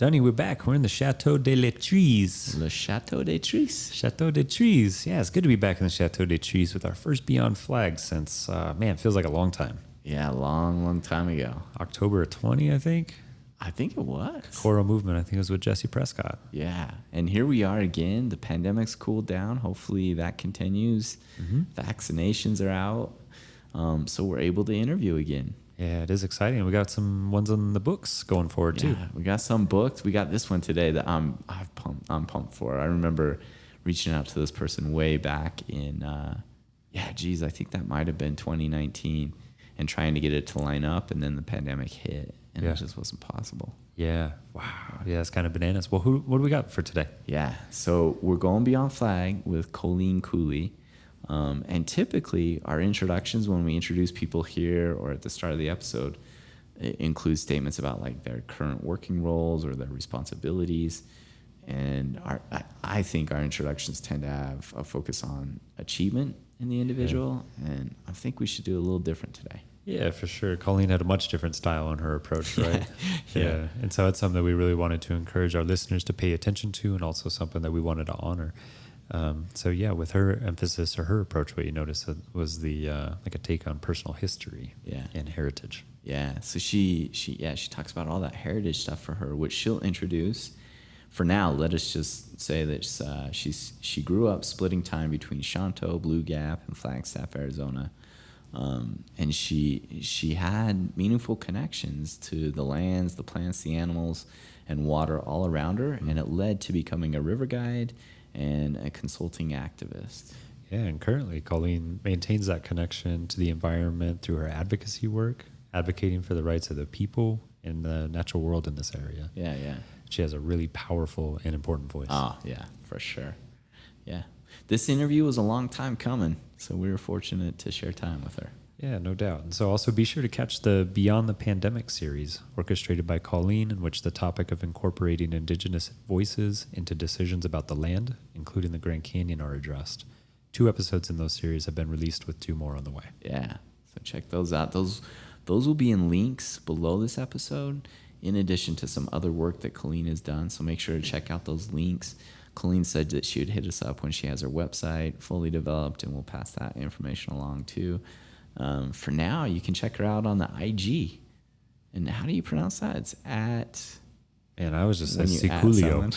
Dunny, we're back. We're in the Chateau de Les Trees. Le Chateau des Trees. Chateau des Trees. Yeah, it's good to be back in the Chateau des Trees with our first Beyond Flag since, it feels like a long time. Yeah, long time ago. October 20, I think. I think it was. Choral Movement, I think it was with Jesse Prescott. Yeah, and here we are again. The pandemic's cooled down. Hopefully that continues. Vaccinations are out. So we're able to interview again. Yeah, it is exciting. We got some ones on the books going forward too. We got some booked. We got this one today that I'm pumped for. I remember reaching out to this person way back in, I think that might have been 2019, and trying to get it to line up, and then the pandemic hit, and it just wasn't possible. Yeah. Wow. Yeah, it's kind of bananas. Well, what do we got for today? Yeah. So we're going Beyond Flag with Colleen Cooley. And typically our introductions, when we introduce people here or at the start of the episode, it includes statements about like their current working roles or their responsibilities. And I think our introductions tend to have a focus on achievement in the individual. Yeah. And I think we should do a little different today. Yeah, for sure. Colleen had a much different style in her approach, right? Yeah. And so it's something that we really wanted to encourage our listeners to pay attention to, and also something that we wanted to honor. With her emphasis or her approach, what you noticed was the like a take on personal history and heritage. Yeah. So she talks about all that heritage stuff for her, which she'll introduce. For now, let us just say that she grew up splitting time between Shonto, Blue Gap, and Flagstaff, Arizona. And she had meaningful connections to the lands, the plants, the animals, and water all around her, and it led to becoming a river guide and a consulting activist. Yeah, and currently Colleen maintains that connection to the environment through her advocacy work, advocating for the rights of the people in the natural world in this area. Yeah. She has a really powerful and important voice. Oh, yeah, for sure. Yeah. This interview was a long time coming, so we were fortunate to share time with her. Yeah, no doubt. And so also be sure to catch the Beyond the Pandemic series, orchestrated by Colleen, in which the topic of incorporating indigenous voices into decisions about the land, including the Grand Canyon, are addressed. 2 episodes in those series have been released, with 2 more on the way. Yeah, so check those out. Those will be in links below this episode, in addition to some other work that Colleen has done. So make sure to check out those links. Colleen said that she would hit us up when she has her website fully developed, and we'll pass that information along too. For now, you can check her out on the IG. And how do you pronounce that? It's at... And I was just saying Ciculio.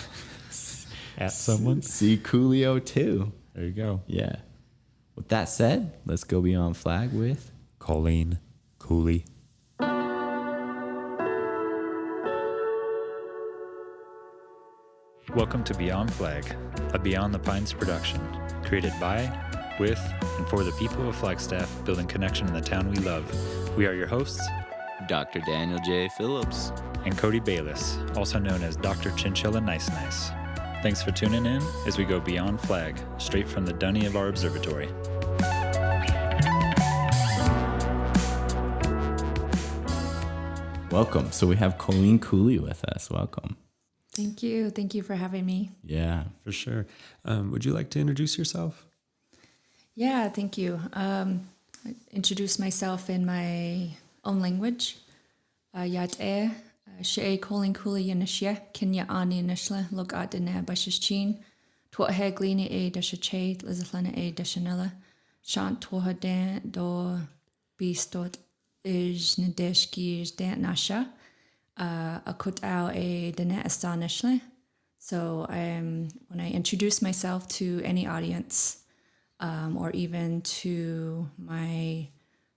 At someone? Ciculio too. There you go. Yeah. With that said, let's go Beyond Flag with... Colleen Cooley. Welcome to Beyond Flag, a Beyond the Pines production, created by, with, and for the people of Flagstaff, building connection in the town we love. We are your hosts, Dr. Daniel J. Phillips and Cody Bayless, also known as Dr. Chinchilla Nice Nice. Thanks for tuning in as we go Beyond Flag, straight from the dunny of our observatory. Welcome. So we have Colleen Cooley with us. Welcome. Thank you. Thank you for having me. Yeah, for sure. Would you like to introduce yourself? Yeah, thank you. I introduce myself in my own language. Yat she Colleen Cooley Yanishya, Kenya Ani Nishla, look at the Nabash's chin, Twat Haglini a Dashache, Lizalana a Dashanella, Shant Twaha Dan do Beastot is Nadeshki is Dan Nasha. A cut out a dana astonishly. So when I introduce myself to any audience, or even to my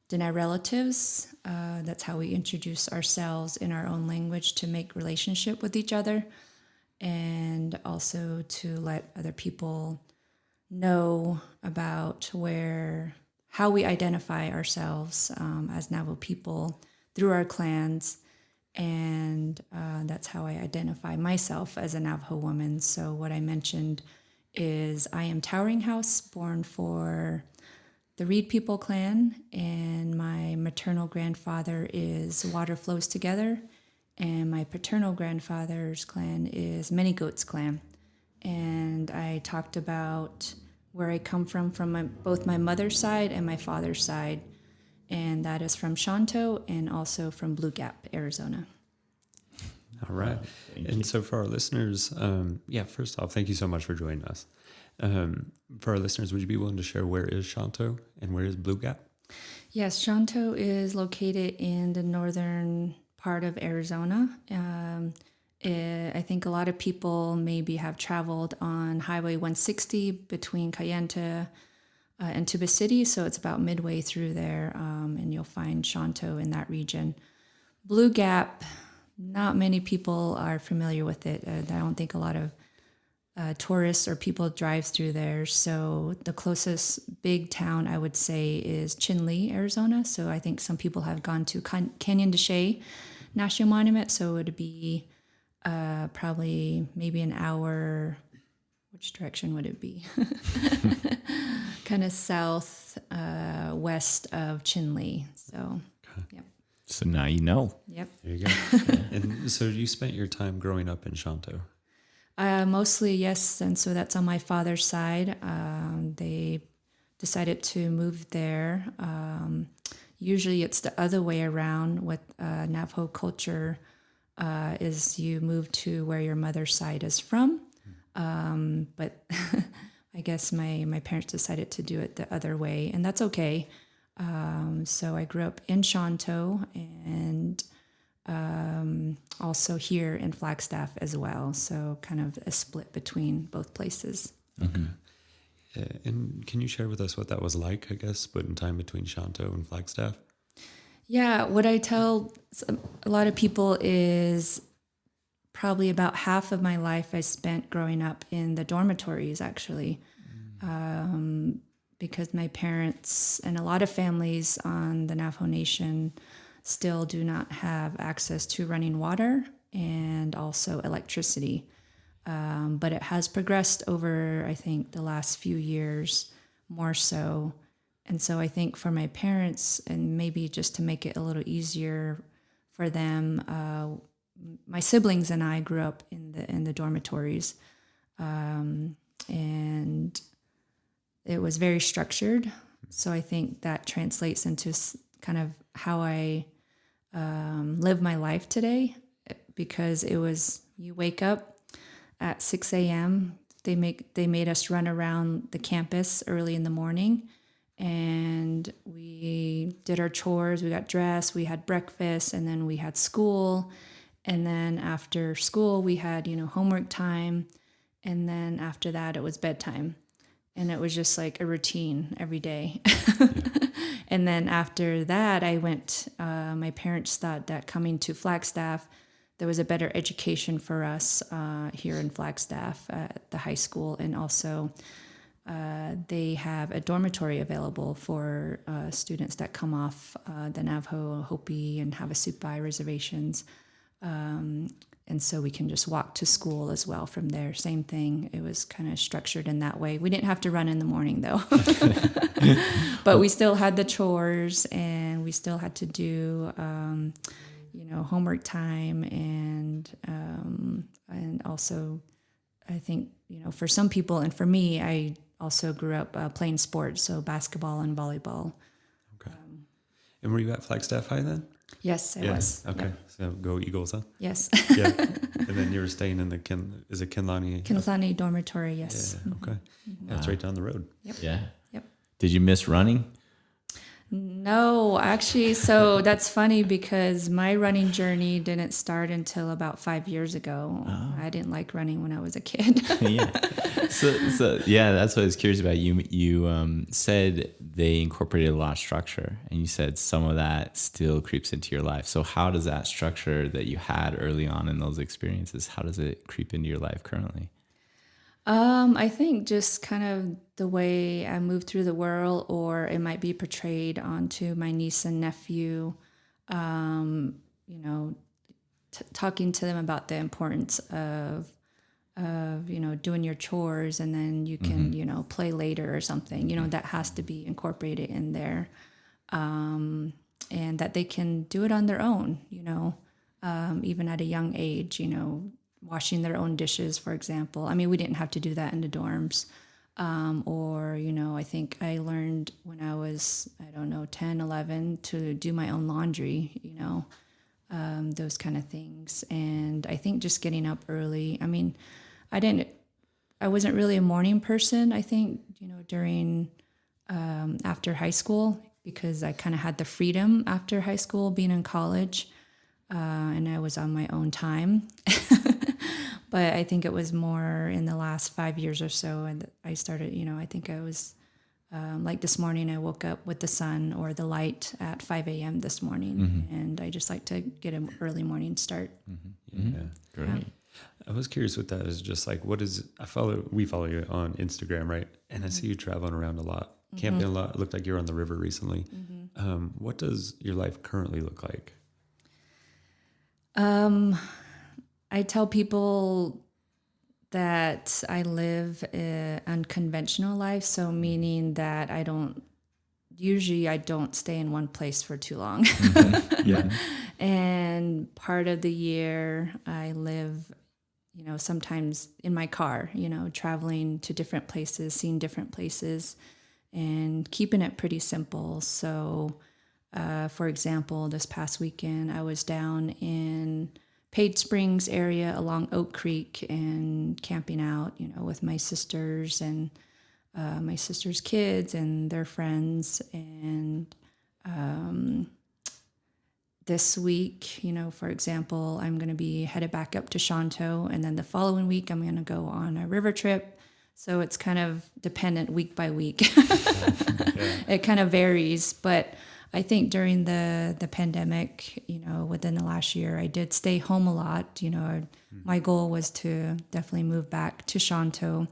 dana relatives, that's how we introduce ourselves in our own language to make relationship with each other, and also to let other people know about how we identify ourselves as Navajo people through our clans. And that's how I identify myself as a Navajo woman. So what I mentioned is I am Towering House, born for the Reed People clan, and my maternal grandfather is Water Flows Together, and my paternal grandfather's clan is Many Goats clan. And I talked about where I come from both my mother's side and my father's side. And that is from Shonto and also from Blue Gap, Arizona. All right. And so for our listeners, first off, thank you so much for joining us. For our listeners, would you be willing to share where is Shonto and where is Blue Gap? Yes, Shonto is located in the northern part of Arizona. I think a lot of people maybe have traveled on Highway 160 between Kayenta and Tuba City, so it's about midway through there, and you'll find Shonto in that region. Blue Gap, not many people are familiar with it. I don't think a lot of tourists or people drive through there. So the closest big town I would say is Chinle, Arizona. So I think some people have gone to Canyon de Chelly National Monument. So it would be probably maybe an hour. Which direction would it be? Kind of south west of Chinle. So, yep. So now you know. Yep. There you go. And so you spent your time growing up in Shonto. Mostly, yes. And so that's on my father's side. They decided to move there. Usually it's the other way around with Navajo culture, is you move to where your mother's side is from. But I guess my parents decided to do it the other way, and that's okay. So I grew up in Shonto and also here in Flagstaff as well. So kind of a split between both places. Okay. And can you share with us what that was like, I guess, splitting time between Shonto and Flagstaff? Yeah, what I tell a lot of people is probably about half of my life I spent growing up in the dormitories, actually. Because my parents and a lot of families on the Navajo Nation still do not have access to running water and also electricity. But it has progressed over, I think, the last few years more so. And so I think for my parents, and maybe just to make it a little easier for them, my siblings and I grew up in the dormitories. And it was very structured. So I think that translates into kind of how I live my life today, because it was, you wake up at 6 a.m. They made us run around the campus early in the morning, and we did our chores, we got dressed, we had breakfast, and then we had school. And then after school, we had, homework time. And then after that, it was bedtime. And it was just like a routine every day. And then after that, I went, my parents thought that coming to Flagstaff, there was a better education for us here in Flagstaff at the high school. And also they have a dormitory available for students that come off the Navajo, Hopi, and Havasupai reservations. And so we can just walk to school as well from there. Same thing. It was kind of structured in that way. We didn't have to run in the morning though, but we still had the chores, and we still had to do, homework time, and also I think, for some people, and for me, I also grew up playing sports. So basketball and volleyball. Okay. And were you at Flagstaff High then? Yes, I was. Okay. Yeah. So go Eagles, huh? Yes. Yeah. And then you were staying in the Kinlani? Kinlani dormitory, yes. Yeah. Okay. Mm-hmm. That's right down the road. Yep. Yeah. Yep. Did you miss running? No, actually, so that's funny because my running journey didn't start until about 5 years ago. Oh. I didn't like running when I was a kid. Yeah. So yeah, that's what I was curious about. You said they incorporated a lot of structure, and you said some of that still creeps into your life. So how does that structure that you had early on in those experiences, how does it creep into your life currently? I think just kind of the way I move through the world, or it might be portrayed onto my niece and nephew, talking to them about the importance of doing your chores, and then you can, play later or something, that has to be incorporated in there. And that they can do it on their own, even at a young age, washing their own dishes, for example. I mean, we didn't have to do that in the dorms. I think I learned when I was, 10, 11 to do my own laundry, those kind of things. And I think just getting up early. I mean, I wasn't really a morning person, I think, during after high school, because I kind of had the freedom after high school being in college, and I was on my own time. But I think it was more in the last 5 years or so, and I started, I think I was like this morning, I woke up with the sun or the light at 5 a.m. this morning, and I just like to get an early morning start. Yeah, great. Yeah. I was curious with that is just like, we follow you on Instagram, right? And I see you traveling around a lot, camping a lot. It looked like you were on the river recently. What does your life currently look like? I tell people that I live an unconventional life, so meaning that I don't stay in one place for too long. Yeah. And part of the year I live, sometimes in my car, traveling to different places, seeing different places, and keeping it pretty simple. So, for example, this past weekend, I was down in Page Springs area along Oak Creek and camping out, with my sisters and my sister's kids and their friends. And this week, for example, I'm going to be headed back up to Shonto, and then the following week I'm going to go on a river trip. So it's kind of dependent week by week. It kind of varies, but I think during the pandemic, within the last year, I did stay home a lot. My goal was to definitely move back to Shonto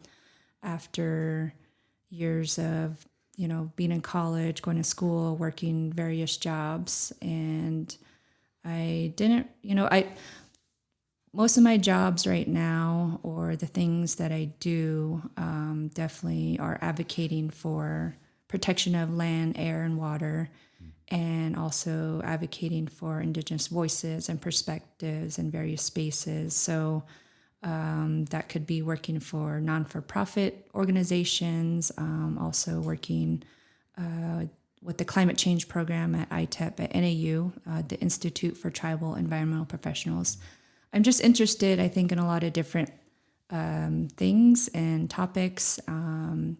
after years of, being in college, going to school, working various jobs. And I didn't, most of my jobs right now, or the things that I do, definitely are advocating for protection of land, air, and water, and also advocating for indigenous voices and perspectives in various spaces. So that could be working for non-for-profit organizations, also working with the climate change program at ITEP at NAU, the Institute for Tribal Environmental Professionals. I'm just interested, I think, in a lot of different things and topics, and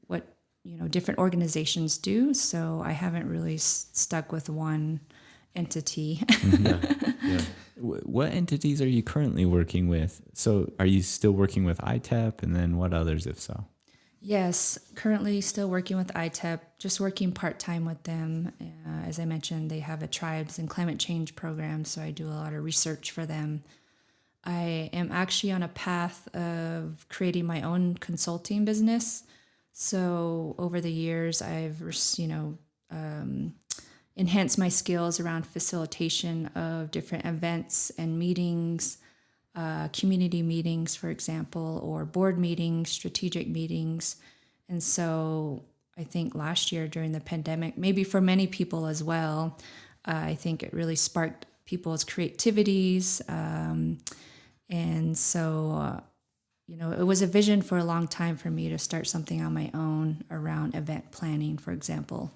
what different organizations do. So I haven't really stuck with one entity. Yeah. What entities are you currently working with? So are you still working with ITEP, and then what others, if so? Yes, currently still working with ITEP, just working part-time with them. As I mentioned, they have a tribes and climate change program, so I do a lot of research for them. I am actually on a path of creating my own consulting business. So over the years, I've, enhanced my skills around facilitation of different events and meetings, community meetings, for example, or board meetings, strategic meetings. And so I think last year during the pandemic, maybe for many people as well, I think it really sparked people's creativities. And so, it was a vision for a long time for me to start something on my own around event planning, for example.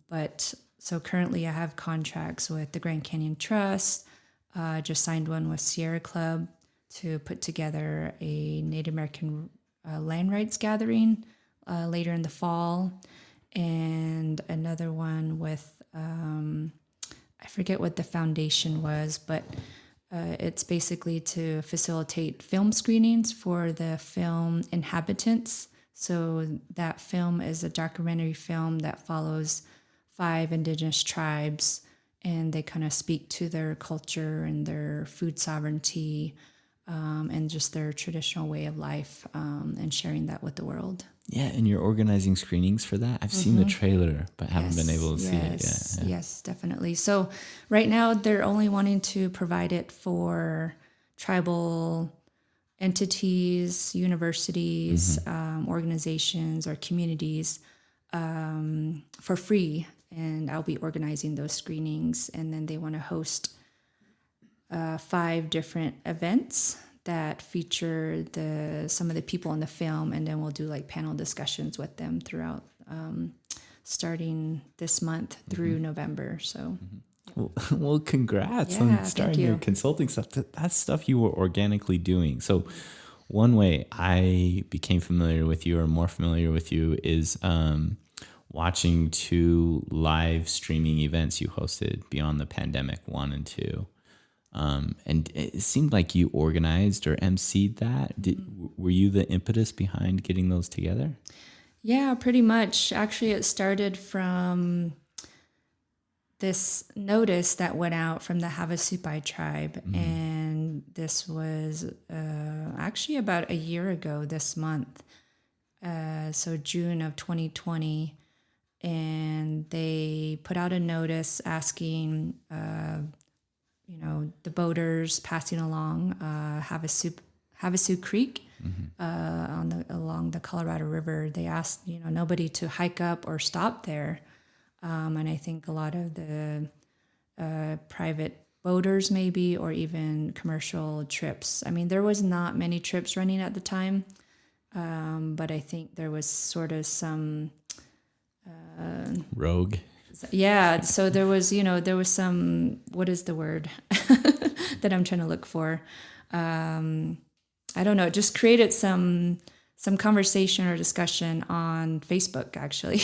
But so currently I have contracts with the Grand Canyon Trust. Just signed one with Sierra Club to put together a Native American land rights gathering later in the fall, and another one with I forget what the foundation was, but it's basically to facilitate film screenings for the film Inhabitants. So that film is a documentary film that follows 5 indigenous tribes, and they kind of speak to their culture and their food sovereignty, and just their traditional way of life, and sharing that with the world. Yeah, and you're organizing screenings for that? I've seen the trailer, but haven't been able to see it yet. Yeah. Yes, definitely. So right now they're only wanting to provide it for tribal entities, universities, organizations, or communities for free. And I'll be organizing those screenings. And then they want to host 5 different events that feature some of the people in the film, and then we'll do like panel discussions with them throughout starting this month through November. So, Well, congrats Yeah, on thank starting you. your consulting stuff. That's stuff you were organically doing. So one way I became familiar with you or more familiar with you is watching 2 live streaming events you hosted Beyond the Pandemic 1 and 2. And it seemed like you organized or emceed that. Were you the impetus behind getting those together? yeah, pretty much. Actually, it started from this notice that went out from the Havasupai tribe. And this was actually about a year ago this month. So June of 2020. And they put out a notice asking, the boaters passing along Havasu Creek along the Colorado River. They asked, nobody to hike up or stop there. And I think a lot of the private boaters maybe, or even commercial trips. I mean, there was not many trips running at the time, but I think there was sort of some... Rogue. Yeah, so there was some, what is the word that I'm trying to look for? I don't know, it just created some conversation or discussion on Facebook, actually.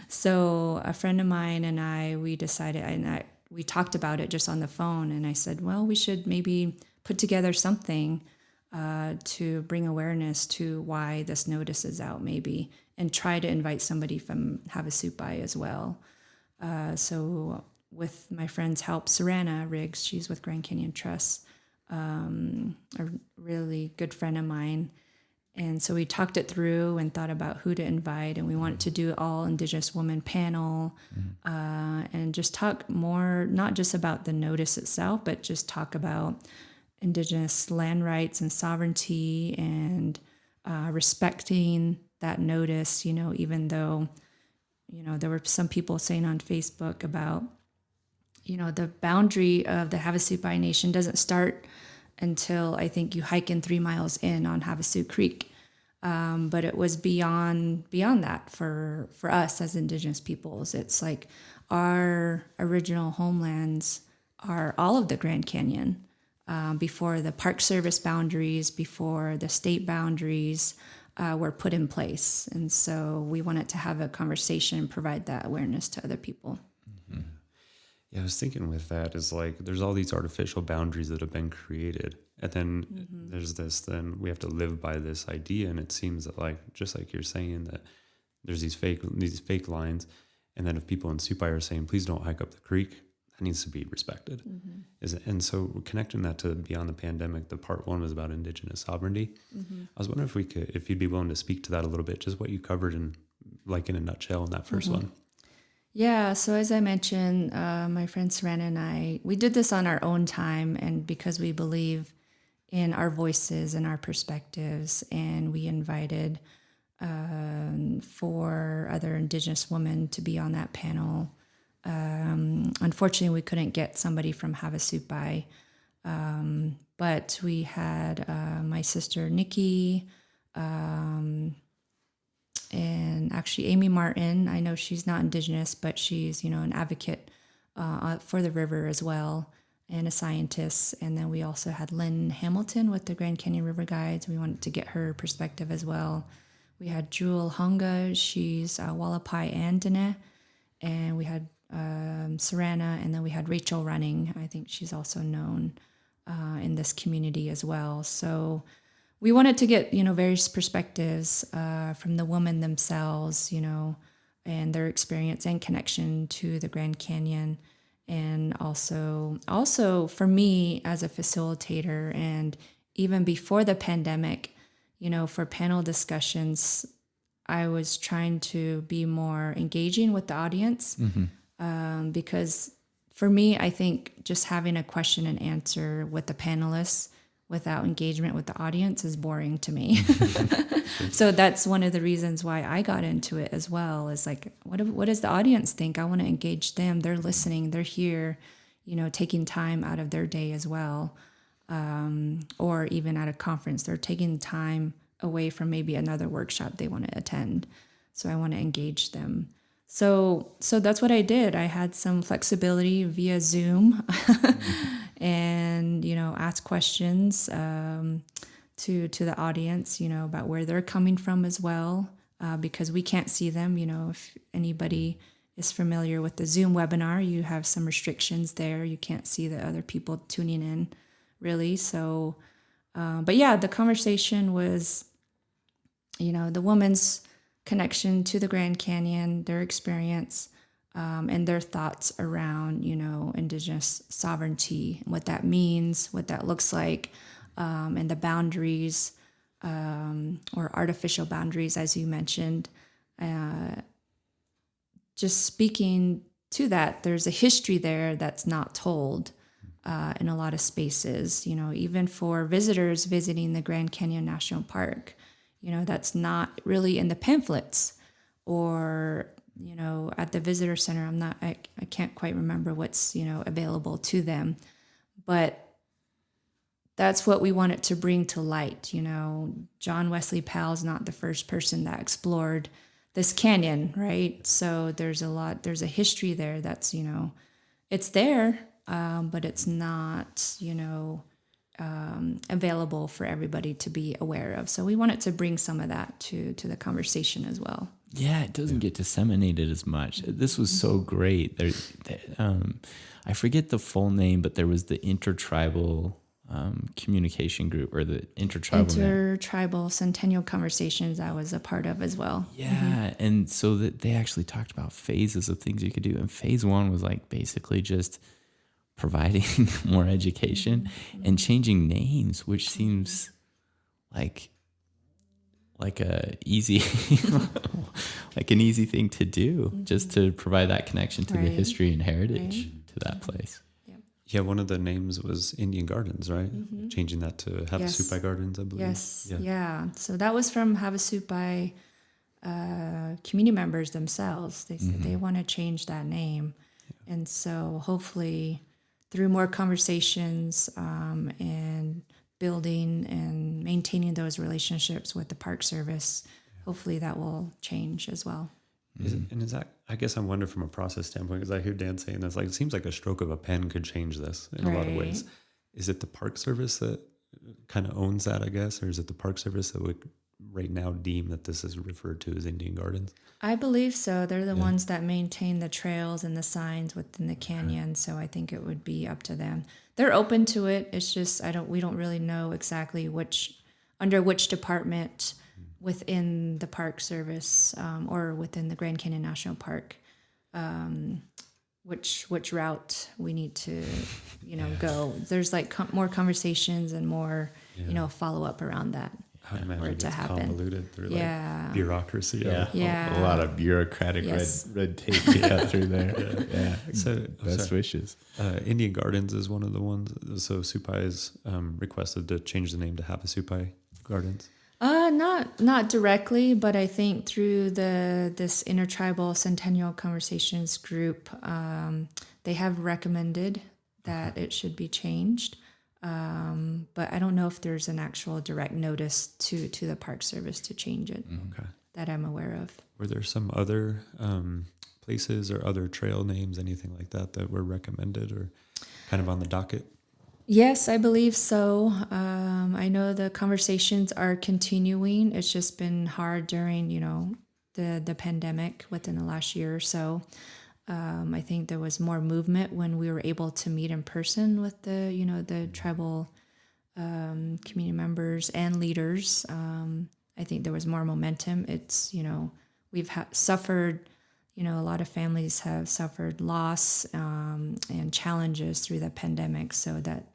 So a friend of mine and I, we decided, we talked about it just on the phone, and I said, well, we should maybe put together something to bring awareness to why this notice is out, maybe, and try to invite somebody from Havasupai as well. So with my friend's help, Serana Riggs, she's with Grand Canyon Trust, a really good friend of mine. And so we talked it through and thought about who to invite, and we wanted to do all Indigenous women panel, and just talk more, not just about the notice itself, but just talk about Indigenous land rights and sovereignty, and respecting that notice, even though, there were some people saying on Facebook about, the boundary of the Havasupai Nation doesn't start until I think you hike in 3 miles in on Havasu Creek. But it was beyond that for us as Indigenous peoples. It's like our original homelands are all of the Grand Canyon, before the Park Service boundaries, before the state boundaries were put in place. And so we wanted to have a conversation and provide that awareness to other people. Yeah, I was thinking with that is like there's all these artificial boundaries that have been created, and then there's this. Then we have to live by this idea, and it seems that just like you're saying that there's these fake lines, and then if people in Supai are saying please don't hike up the creek, that needs to be respected. And so connecting that to Beyond the Pandemic, the part 1 was about Indigenous sovereignty. I was wondering if you'd be willing to speak to that a little bit, just what you covered in a nutshell in that first one. Yeah, so as I mentioned, my friend Serena and I, we did this on our own time, and because we believe in our voices and our perspectives, and we invited 4 other Indigenous women to be on that panel. Unfortunately, we couldn't get somebody from Havasupai, but we had my sister Nikki, and actually Amy Martin. I know she's not Indigenous, but she's, an advocate for the river as well, and a scientist. And then we also had Lynn Hamilton with the Grand Canyon River Guides. We wanted to get her perspective as well. We had Jewel Hunga, she's Wallapai and Dene. And we had Serena, and then we had Rachel Running. I think she's also known in this community as well. So we wanted to get, various perspectives from the women themselves, and their experience and connection to the Grand Canyon. And also for me as a facilitator, and even before the pandemic, for panel discussions, I was trying to be more engaging with the audience, because for me, I think just having a question and answer with the panelists without engagement with the audience is boring to me. So that's one of the reasons why I got into it as well, is like, what does the audience think? I want to engage them. They're listening. They're here, taking time out of their day as well. Or even at a conference, they're taking time away from maybe another workshop they want to attend. So I want to engage them. So that's what I did. I had some flexibility via Zoom, and ask questions to the audience, about where they're coming from as well, because we can't see them. If anybody is familiar with the Zoom webinar, you have some restrictions there. You can't see the other people tuning in, really. So, but yeah, the conversation was, the woman's connection to the Grand Canyon, their experience, and their thoughts around, indigenous sovereignty, what that means, what that looks like, and the boundaries, or artificial boundaries, as you mentioned. Just speaking to that, there's a history there that's not told in a lot of spaces, even for visitors visiting the Grand Canyon National Park. That's not really in the pamphlets or, at the visitor center. I can't quite remember what's, available to them, but that's what we wanted to bring to light. John Wesley Powell's not the first person that explored this canyon, right? So there's a history there that's, it's there, but it's not, available for everybody to be aware of. So we wanted to bring some of that to the conversation as well. Yeah, it doesn't get disseminated as much. This was so great. I forget the full name, but there was the intertribal communication group, or the intertribal centennial conversations I was a part of as well. Yeah, and so that they actually talked about phases of things you could do, and phase 1 was like basically just providing more education and changing names, which seems like a easy like an easy thing to do, just to provide that connection to the history and heritage to that place. Yeah, one of the names was Indian Gardens, right? Changing that to Havasupai Gardens, I believe. Yes, yeah. So that was from Havasupai community members themselves. They said they want to change that name. Yeah. And so hopefully through more conversations and building and maintaining those relationships with the Park Service, hopefully that will change as well. Is that, I guess I'm wondering from a process standpoint, because I hear Dan saying this, like, it seems like a stroke of a pen could change this in a lot of ways. Is it the Park Service that kind of owns that, I guess, or is it the Park Service that would right now deem that this is referred to as Indian Gardens? I believe so. They're the ones that maintain the trails and the signs within the canyon, so I think it would be up to them. They're open to it. It's just we don't really know exactly under which department within the Park Service or within the Grand Canyon National Park, which route we need to, go. There's like more conversations and more, follow up around that. I imagine it gets convoluted through bureaucracy. Yeah. A lot of bureaucratic red tape to cut through there. Yeah. So best wishes. Indian Gardens is one of the ones. So Supai is requested to change the name to Havasupai Gardens. Not directly, but I think through this Intertribal Centennial Conversations group, they have recommended that it should be changed. But I don't know if there's an actual direct notice to the Park Service to change it that I'm aware of. Were there some other places or other trail names, anything like that were recommended or kind of on the docket? Yes, I believe so. I know the conversations are continuing. It's just been hard during, the pandemic within the last year or so. I think there was more movement when we were able to meet in person with the tribal community members and leaders. I think there was more momentum. It's, we've suffered, a lot of families have suffered loss and challenges through the pandemic, so that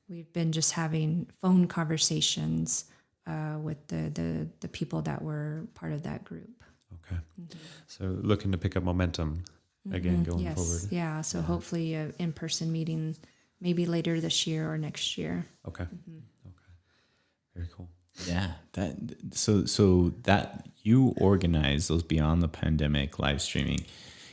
we've been just having phone conversations with the people that were part of that group. Okay. So looking to pick up momentum again going forward. Yeah. So hopefully an in-person meeting maybe later this year or next year. Okay. Okay. Very cool. Yeah. So that you organize those Beyond the Pandemic live streaming.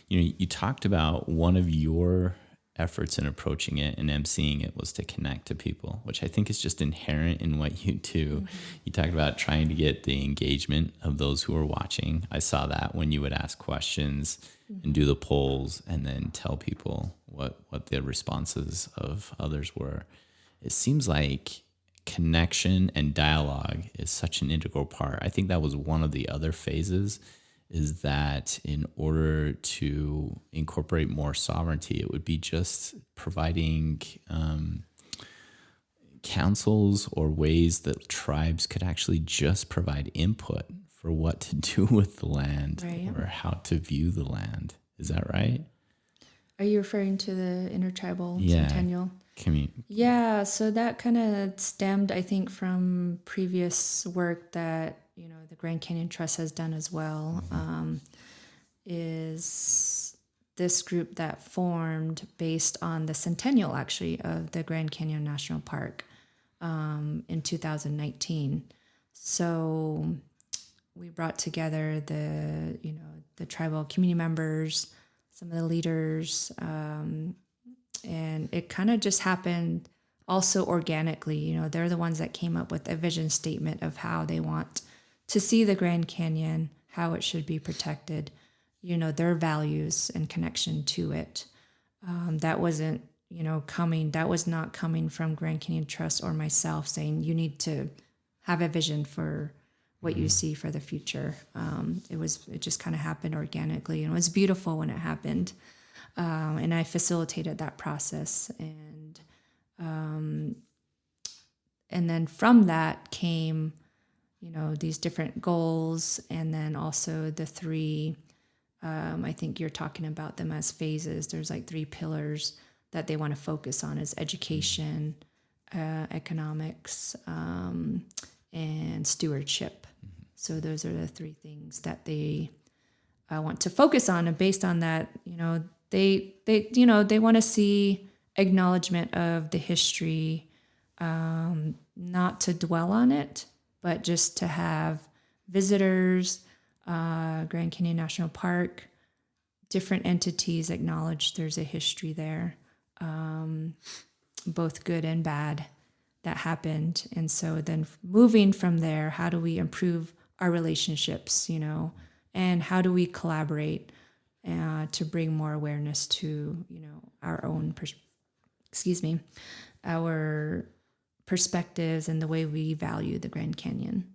You talked about one of your efforts in approaching it and emceeing it was to connect to people, which I think is just inherent in what you do. You talked about trying to get the engagement of those who are watching. I saw that when you would ask questions and do the polls and then tell people what the responses of others were. It seems like connection and dialogue is such an integral part. I think that was one of the other phases, is that in order to incorporate more sovereignty, it would be just providing councils or ways that tribes could actually just provide input for what to do with the land, Right. or how to view the land. Is that right? Are you referring to the intertribal Yeah. centennial? Yeah, so that kind of stemmed, I think, from previous work that, the Grand Canyon Trust has done as well. Is this group that formed based on the centennial, actually, of the Grand Canyon National Park in 2019. So we brought together the tribal community members, some of the leaders, and it kind of just happened also organically. They're the ones that came up with a vision statement of how they want to see the Grand Canyon, how it should be protected, their values and connection to it. That wasn't, that was not coming from Grand Canyon Trust or myself saying, you need to have a vision for what you see for the future. It just kind of happened organically, and it was beautiful when it happened. And I facilitated that process, and then from that came, these different goals, and then also the three. I think you're talking about them as phases. There's like 3 pillars that they want to focus on: is education, economics, and stewardship. So those are the 3 things that they want to focus on, and based on that, they want to see acknowledgement of the history, not to dwell on it, but just to have visitors, Grand Canyon National Park, different entities acknowledge there's a history there, both good and bad, that happened. And so then moving from there, how do we improve our relationships, and how do we collaborate to bring more awareness to, our own, our perspectives and the way we value the Grand Canyon.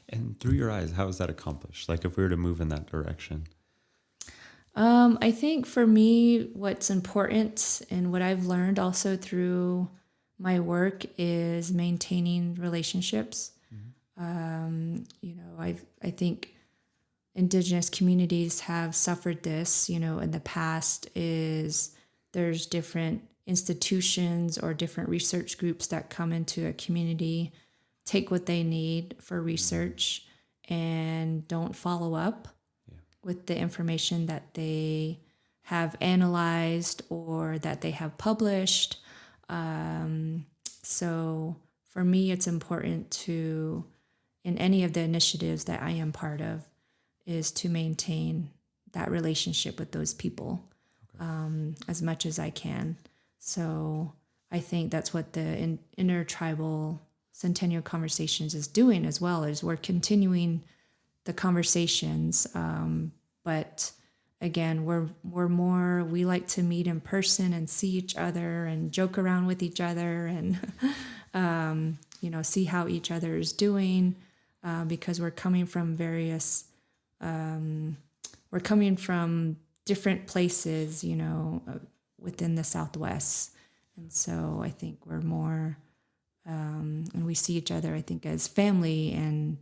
And through your eyes, how is that accomplished? Like if we were to move in that direction? I think for me, what's important and what I've learned also through my work is maintaining relationships. I think indigenous communities have suffered this, in the past, is there's different institutions or different research groups that come into a community, take what they need for research, and don't follow up with the information that they have analyzed or that they have published. So for me, it's important to, in any of the initiatives that I am part of, is to maintain that relationship with those people as much as I can. So I think that's what the intertribal Centennial Conversations is doing as well, is we're continuing the conversations. But again, we like to meet in person and see each other and joke around with each other and, see how each other is doing, because we're coming from different places, within the Southwest. And so I think we're more, and we see each other, I think, as family and,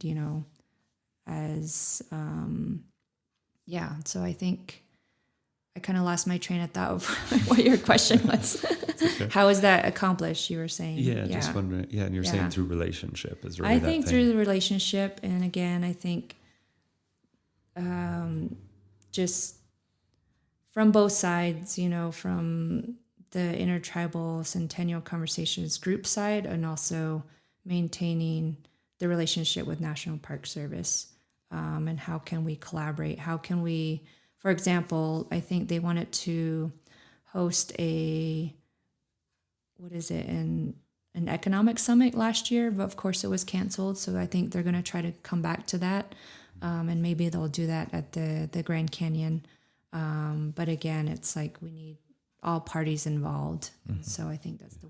as, so I think I kind of lost my train of thought of what your question was. Okay. How is that accomplished, you were saying? Just wondering. Yeah, and you're saying through relationship is really I think through the relationship, and again, I think just from both sides, from the intertribal Centennial Conversations group side, and also maintaining the relationship with National Park Service, and how can we collaborate? How can we, for example, I think they wanted to host an economic summit last year, but of course it was canceled. So I think they're going to try to come back to that. And maybe they'll do that at the Grand Canyon. But again, it's like we need all parties involved. And so I think that's the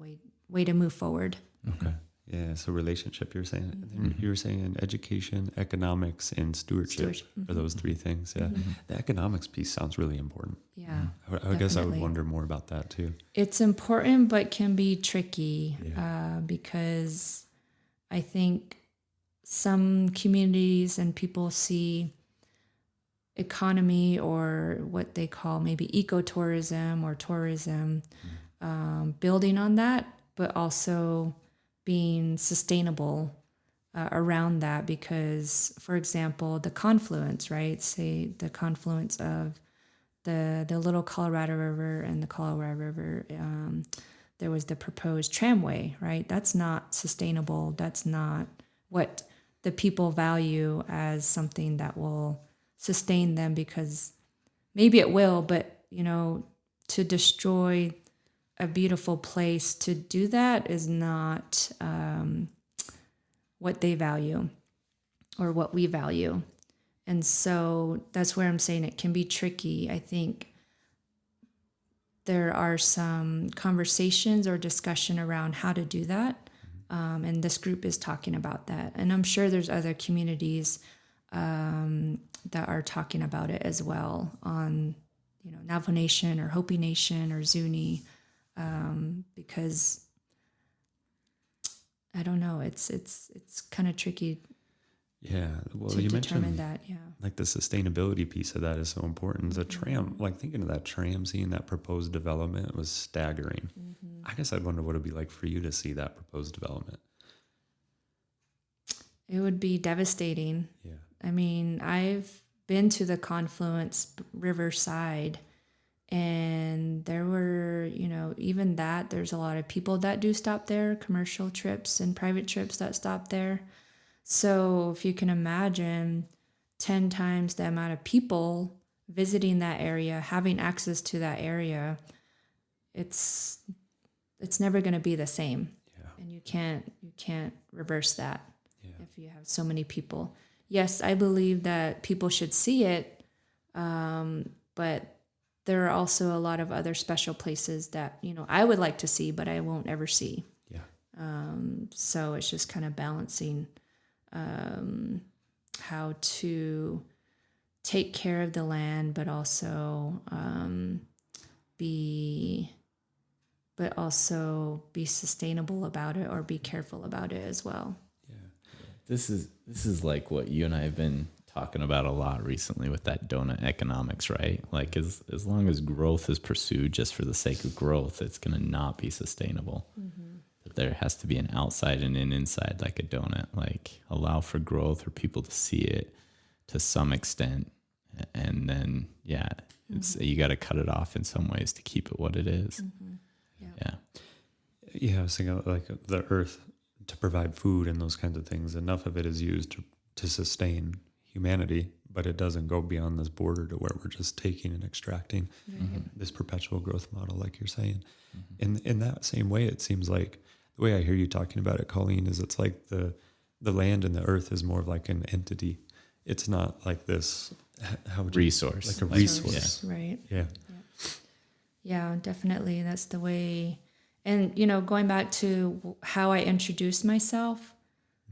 way to move forward. Okay. Yeah. So relationship, you're saying, you were saying education, economics, and stewardship are those three things. Yeah. The economics piece sounds really important. Yeah. I guess I would wonder more about that too. It's important, but can be tricky because I think some communities and people see economy or what they call maybe ecotourism or tourism, building on that, but also being sustainable around that because, for example, the confluence, right? Say the confluence of the Little Colorado River and the Colorado River, there was the proposed tramway, right? That's not sustainable. That's not what the people value as something that will sustain them because maybe it will, but, to destroy a beautiful place, to do that is not what they value or what we value. And so that's where I'm saying it can be tricky. I think there are some conversations or discussion around how to do that. And this group is talking about that. And I'm sure there's other communities that are talking about it as well on, Navajo Nation or Hopi Nation or Zuni, because I don't know, it's kind of tricky. Yeah, well, to you determine mentioned that, like the sustainability piece of that is so important. The tram, like thinking of that tram, seeing that proposed development was staggering. I guess I'd wonder what it'd be like for you to see that proposed development. It would be devastating. Yeah. I mean, I've been to the Confluence Riverside, and there were, even that, there's a lot of people that do stop there, commercial trips and private trips that stop there. So if you can imagine 10 times the amount of people visiting that area, having access to that area, it's never going to be the same. Yeah. And you can't reverse that. Yeah. If you have so many people. Yes, I believe that people should see it, but there are also a lot of other special places that, I would like to see, but I won't ever see. Yeah. So it's just kind of balancing how to take care of the land, but also be sustainable about it or be careful about it as well. This is like what you and I have been talking about a lot recently with that donut economics, right? Like as long as growth is pursued just for the sake of growth, it's going to not be sustainable. That there has to be an outside and an inside, like a donut, like allow for growth for people to see it to some extent. And then, you got to cut it off in some ways to keep it what it is. Yeah, I was thinking like the earth to provide food and those kinds of things. Enough of it is used to sustain humanity, but it doesn't go beyond this border to where we're just taking and extracting this perpetual growth model, like you're saying. In that same way, it seems like the way I hear you talking about it, Colleen, is it's like the land and the earth is more of like an entity. It's not like this resource, like a resource, right? Yeah, Definitely. That's the way. And going back to how I introduced myself,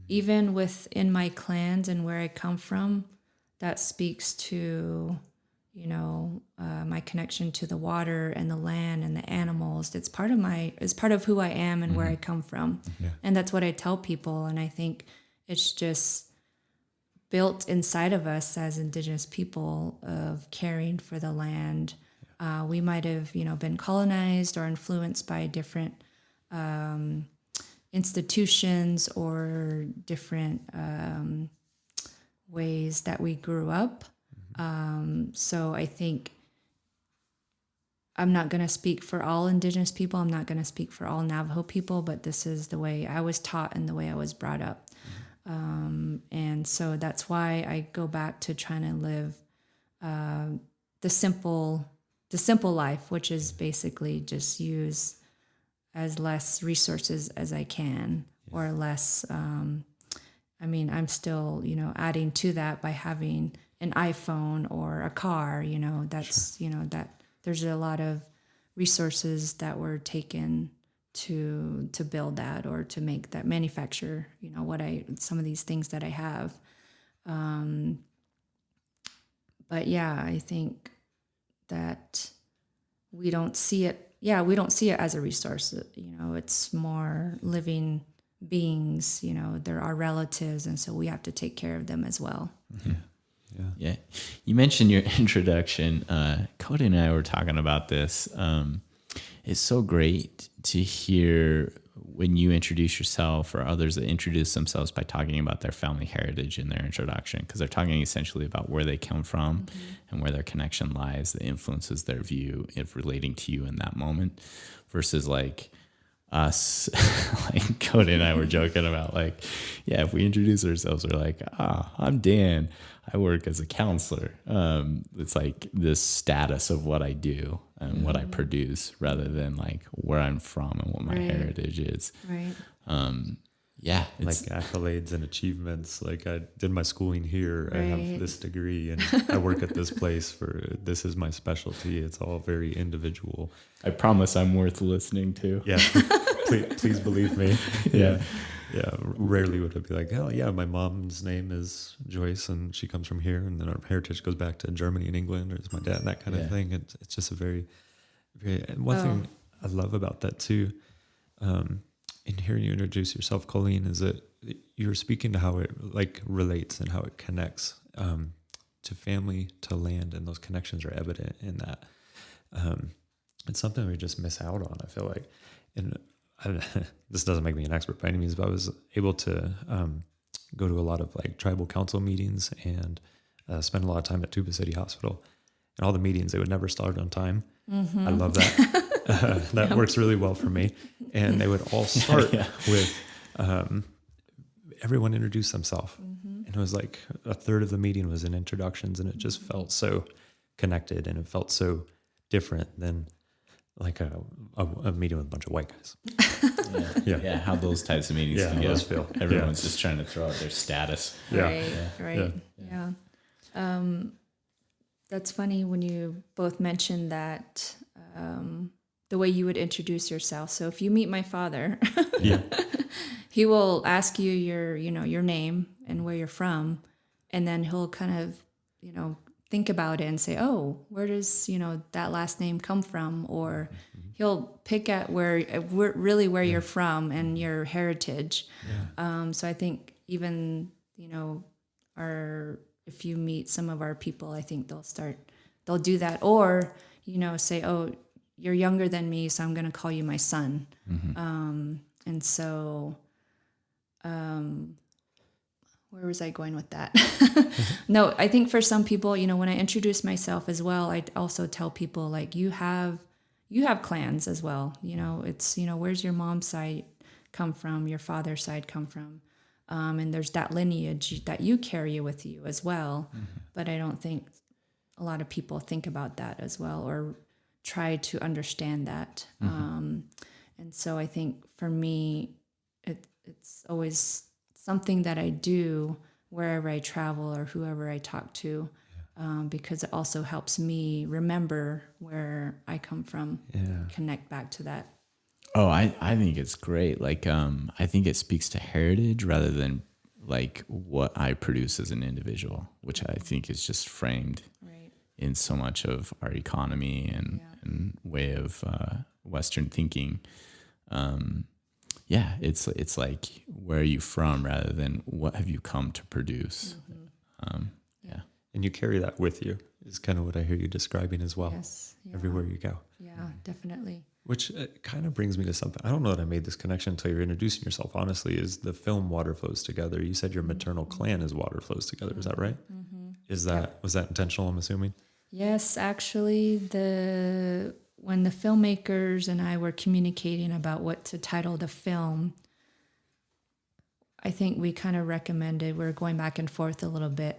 even within my clans and where I come from, that speaks to my connection to the water and the land and the animals. It's part of who I am and where I come from. And that's what I tell people. And I think it's just built inside of us as Indigenous people of caring for the land. We might have, been colonized or influenced by different institutions or different ways that we grew up. So I think I'm not going to speak for all Indigenous people. I'm not going to speak for all Navajo people, but this is the way I was taught and the way I was brought up. And so that's why I go back to trying to live the simple the simple life, which is basically just use as less resources as I can, or less. I mean, I'm still, adding to that by having an iPhone or a car. That's that there's a lot of resources that were taken to build that, or to make that, manufacture. Some of these things that I have. But yeah, I think that we don't see it. Yeah, we don't see it as a resource. It's more living beings. They're our relatives, and so we have to take care of them as well. Yeah. You mentioned your introduction. Cody and I were talking about this. It's so great to hear when you introduce yourself, or others that introduce themselves by talking about their family heritage in their introduction, because they're talking essentially about where they come from and where their connection lies that influences their view of relating to you in that moment, versus like us, like Cody and I were joking about, like, yeah, if we introduce ourselves, we're like, I'm Dan, I work as a counselor. It's like this status of what I do and what I produce, rather than like where I'm from and what my heritage is. Right. Yeah. Like accolades and achievements. Like, I did my schooling here. I have this degree, and I work at this place this is my specialty. It's all very individual. I promise I'm worth listening to. Yeah. Please believe me. Yeah. Yeah. Rarely would I be like, oh yeah, my mom's name is Joyce and she comes from here, and then our heritage goes back to Germany and England, or it's my dad, that kind of thing. It's just a very, very, and one thing I love about that too, in hearing you introduce yourself, Colleen, is that you're speaking to how it like relates and how it connects to family, to land, and those connections are evident in that. It's something we just miss out on, I feel like. And this doesn't make me an expert by any means, but I was able to go to a lot of like tribal council meetings and spend a lot of time at Tuba City Hospital. And all the meetings, they would never start on time. I love that. That works really well for me. And they would all start with everyone introduce themselves. And it was like a third of the meeting was in introductions, and it just felt so connected, and it felt so different than like a meeting with a bunch of white guys. Yeah, how those types of meetings can go. Feel. Everyone's just trying to throw out their status. Right. That's funny when you both mentioned that, the way you would introduce yourself. So if you meet my father, he will ask you your name and where you're from, and then he'll kind of, think about it and say, oh, where does, that last name come from? Or he'll pick at where you're from and your heritage. So I think even, if you meet some of our people, I think they'll do that. Or, say, oh, you're younger than me, so I'm going to call you my son. And so, where was I going with that? No, I think for some people, when I introduce myself as well, I also tell people, like, you have clans as well. It's, where's your mom's side come from, your father's side come from? And there's that lineage that you carry with you as well. But I don't think a lot of people think about that as well, or try to understand that. And so I think for me, it's always something that I do wherever I travel or whoever I talk to, because it also helps me remember where I come from, connect back to that. Oh, I think it's great. Like, I think it speaks to heritage rather than like what I produce as an individual, which I think is just framed in so much of our economy and way of Western thinking. It's like, where are you from rather than what have you come to produce? And you carry that with you is kind of what I hear you describing as well. Yes. Yeah. Everywhere you go. Yeah, definitely. Which kind of brings me to something. I don't know that I made this connection until you're introducing yourself, honestly, is the film Water Flows Together. You said your maternal clan is Water Flows Together. Is that right? Was that intentional, I'm assuming? Yes, actually, when the filmmakers and I were communicating about what to title the film, I think we kind of recommended, we're going back and forth a little bit,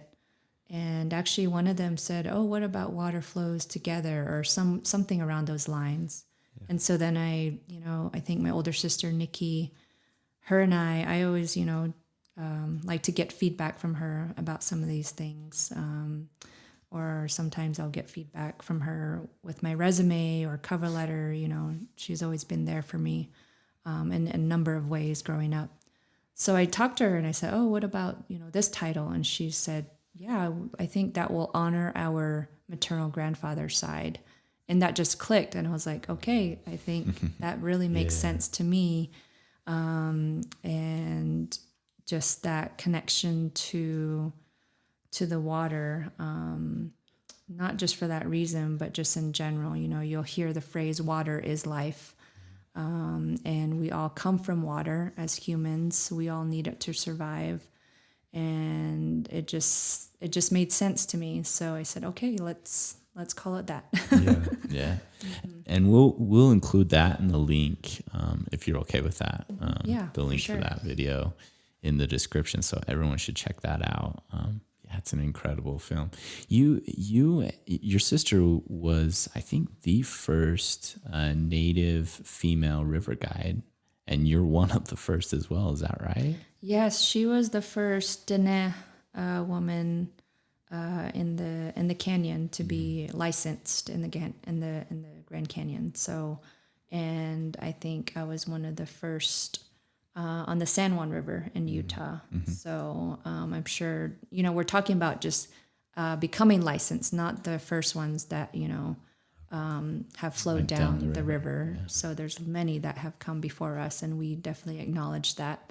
And actually one of them said, oh, what about water flows together, or something around those lines. Yeah. And so then I think my older sister, Nikki, her and I always, like to get feedback from her about some of these things. Or sometimes I'll get feedback from her with my resume or cover letter. She's always been there for me in a number of ways growing up. So I talked to her and I said, oh, what about, this title? And she said, yeah, I think that will honor our maternal grandfather's side. And that just clicked. And I was like, okay, I think that really makes sense to me. And just that connection to the water, not just for that reason, but just in general. You'll hear the phrase water is life. And we all come from water as humans. We all need it to survive. And it just made sense to me. So I said, okay, let's call it that. Yeah. And we'll include that in the link, if you're okay with that. The link for that video in the description, so everyone should check that out. It's an incredible film. Your sister was, I think, the first Native female river guide, and you're one of the first as well. Is that right? Yes, she was the first Dene woman in the canyon to be licensed in the Grand Canyon. So, and I think I was one of the first on the San Juan River in Utah. So I'm sure we're talking about just becoming licensed, not the first ones that have flowed down the river. Yeah. So there's many that have come before us, and we definitely acknowledge that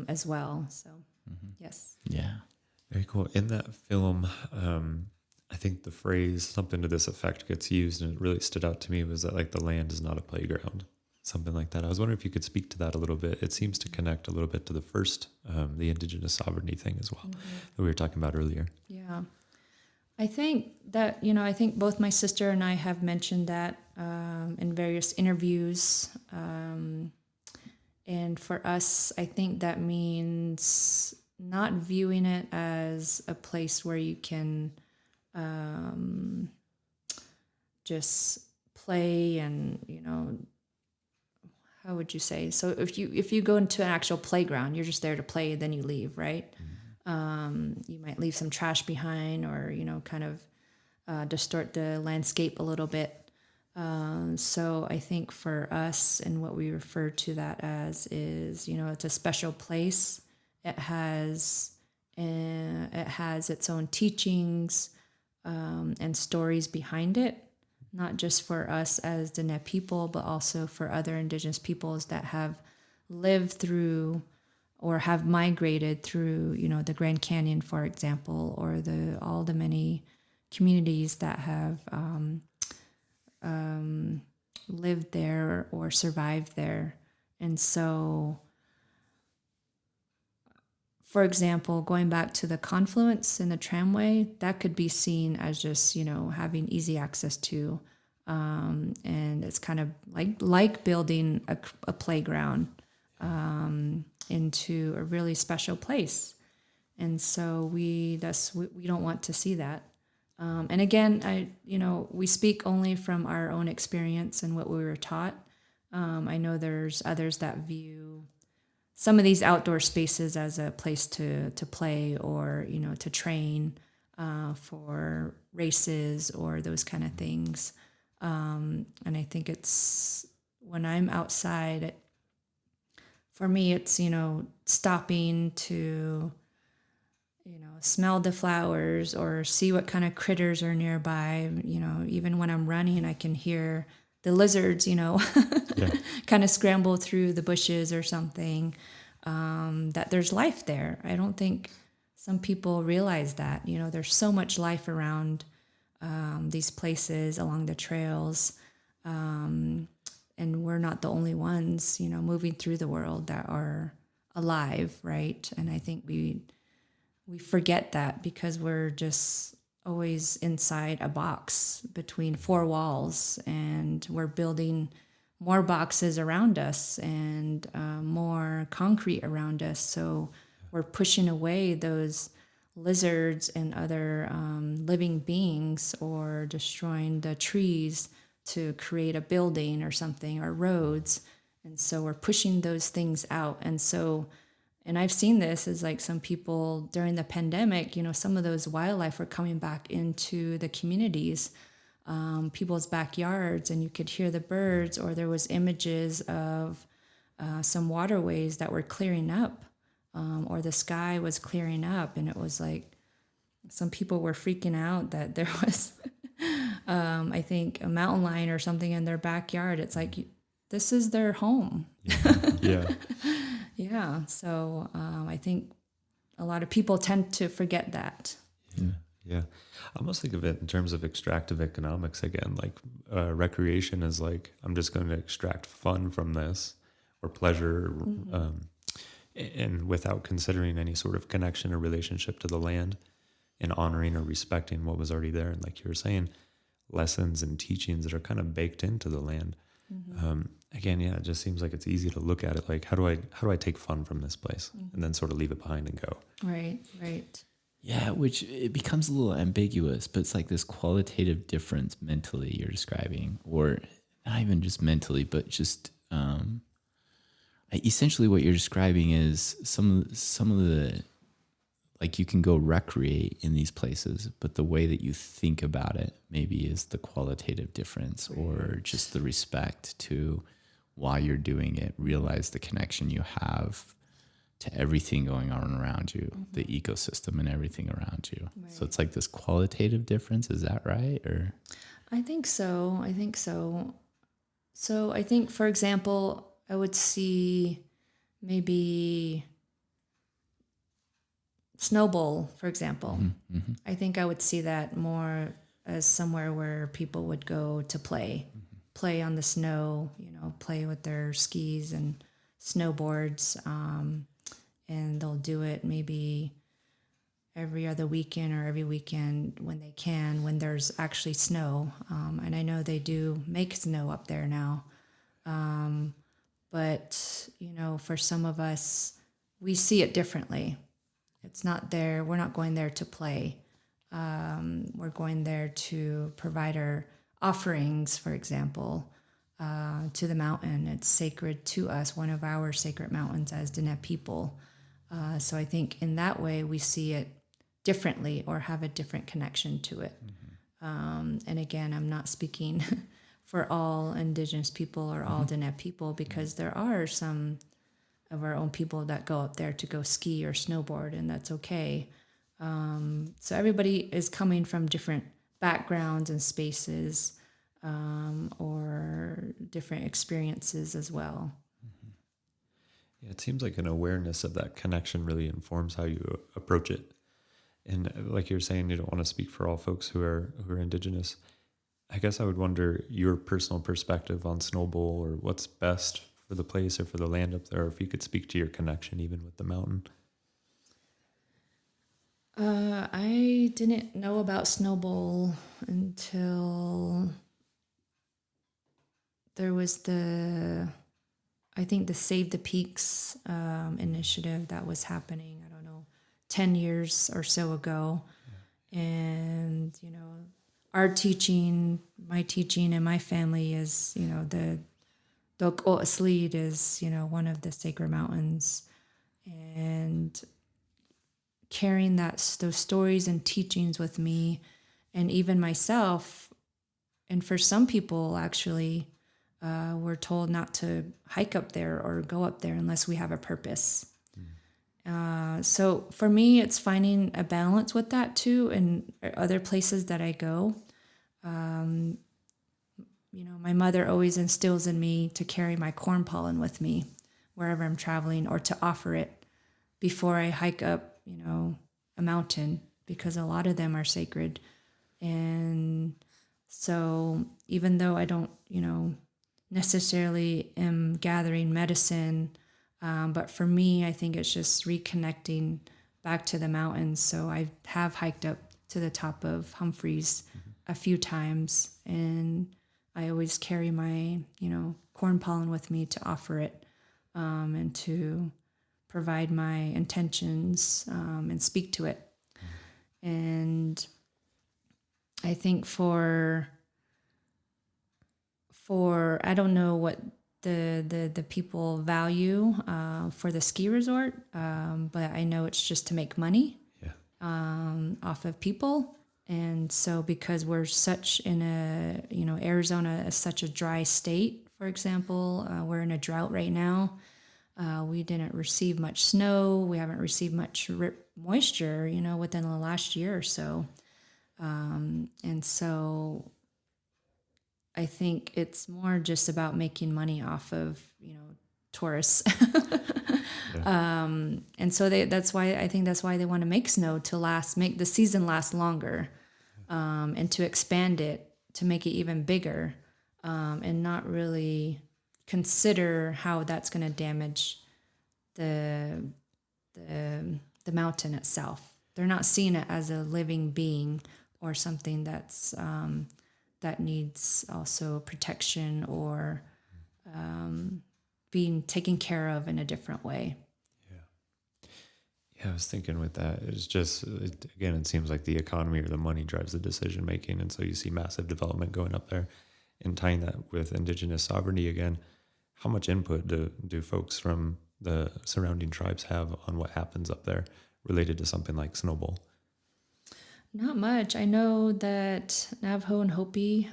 as well. So yes. Yeah. Very cool. In that film, I think the phrase something to this effect gets used, and it really stood out to me, was that like the land is not a playground, something like that. I was wondering if you could speak to that a little bit. It seems to connect a little bit to the first, the indigenous sovereignty thing as well that we were talking about earlier. Yeah. I think that, I think both my sister and I have mentioned that in various interviews. And for us, I think that means not viewing it as a place where you can just play and, how would you say? So if you go into an actual playground, you're just there to play, then you leave, right? You might leave some trash behind, or kind of distort the landscape a little bit. So I think for us, and what we refer to that as is, it's a special place. It has its own teachings and stories behind it, not just for us as Dene people, but also for other indigenous peoples that have lived through or have migrated through, the Grand Canyon, for example, or all the many communities that have lived there or survived there. And so, for example, going back to the confluence in the tramway, that could be seen as just, having easy access to, and it's kind of like building a playground into a really special place. And so we don't want to see that. And again, we speak only from our own experience and what we were taught. I know there's others that view some of these outdoor spaces as a place to play, or, to train for races or those kind of things. And I think it's, when I'm outside, for me, it's, stopping to, smell the flowers or see what kind of critters are nearby. Even when I'm running, I can hear the lizards, kind of scramble through the bushes or something, that there's life there. I don't think some people realize that, there's so much life around these places along the trails. And we're not the only ones, moving through the world that are alive, right? And I think we forget that because we're just always inside a box between four walls, and we're building more boxes around us and more concrete around us. So we're pushing away those lizards and other living beings, or destroying the trees to create a building or something, or roads. And so we're pushing those things out. And I've seen this as like some people during the pandemic, some of those wildlife were coming back into the communities, people's backyards, and you could hear the birds, or there was images of some waterways that were clearing up, or the sky was clearing up. And it was like some people were freaking out that there was, I think, a mountain lion or something in their backyard. It's like, this is their home. Yeah. Yeah. So I think a lot of people tend to forget that. Yeah. I almost think of it in terms of extractive economics again, like recreation is like, I'm just going to extract fun from this, or pleasure, and without considering any sort of connection or relationship to the land, and honoring or respecting what was already there. And like you were saying, lessons and teachings that are kind of baked into the land. Again, yeah, it just seems like it's easy to look at it like, how do I take fun from this place, and then sort of leave it behind and go. Right. Yeah, which it becomes a little ambiguous, but it's like this qualitative difference mentally you're describing, or not even just mentally, but just essentially what you're describing is some of the, like, you can go recreate in these places, but the way that you think about it maybe is the qualitative difference, or just the respect to why you're doing it, realize the connection you have to everything going on around you, the ecosystem and everything around you. Right. So it's like this qualitative difference. Is that right? Or I think so. So I think, for example, I would see maybe Snowball, for example. I think I would see that more as somewhere where people would go to play on the snow, play with their skis and snowboards. And they'll do it maybe every other weekend or every weekend when they can, when there's actually snow. And I know they do make snow up there now. But, for some of us, we see it differently. It's not there. We're not going there to play. We're going there to provide our offerings, for example, to the mountain. It's sacred to us, one of our sacred mountains as Diné people. So I think in that way we see it differently, or have a different connection to it. And again, I'm not speaking for all Indigenous people or all Diné people, because there are some of our own people that go up there to go ski or snowboard, and that's okay. So everybody is coming from different backgrounds and spaces, or different experiences as well. Yeah, it seems like an awareness of that connection really informs how you approach it. And like you're saying, you don't want to speak for all folks who are Indigenous. I guess I would wonder your personal perspective on Snowball, or what's best for the place or for the land up there, or if you could speak to your connection even with the mountain. I didn't know about Snowball until there was the Save the Peaks initiative that was happening, 10 years or so ago. Yeah. And, our teaching, my teaching and my family is, the O'Slede is, one of the sacred mountains. And carrying those stories and teachings with me, and even myself, and for some people actually, we're told not to hike up there or go up there unless we have a purpose. So for me, it's finding a balance with that too, and other places that I go. My mother always instills in me to carry my corn pollen with me wherever I'm traveling, or to offer it before I hike up, a mountain, because a lot of them are sacred. And so even though I don't, necessarily am gathering medicine, but for me, I think it's just reconnecting back to the mountains. So I have hiked up to the top of Humphreys a few times, and I always carry my, corn pollen with me to offer it, and to provide my intentions, and speak to it. And I think for I don't know what the people value for the ski resort, but I know it's just to make money off of people. And so because we're such in a, Arizona is such a dry state, for example, we're in a drought right now. We didn't receive much snow. We haven't received much moisture, within the last year or so. And so I think it's more just about making money off of, tourists. And so that's why they want to make snow to make the season last longer, and to expand it, to make it even bigger, and not really consider how that's going to damage the mountain itself. They're not seeing it as a living being or something that's that needs also protection or being taken care of in a different way. Yeah, I was thinking with that, it's just, again, it seems like the economy or the money drives the decision making. And so you see massive development going up there, and tying that with indigenous sovereignty again. How much input do folks from the surrounding tribes have on what happens up there related to something like Snowball? Not much. I know that Navajo and Hopi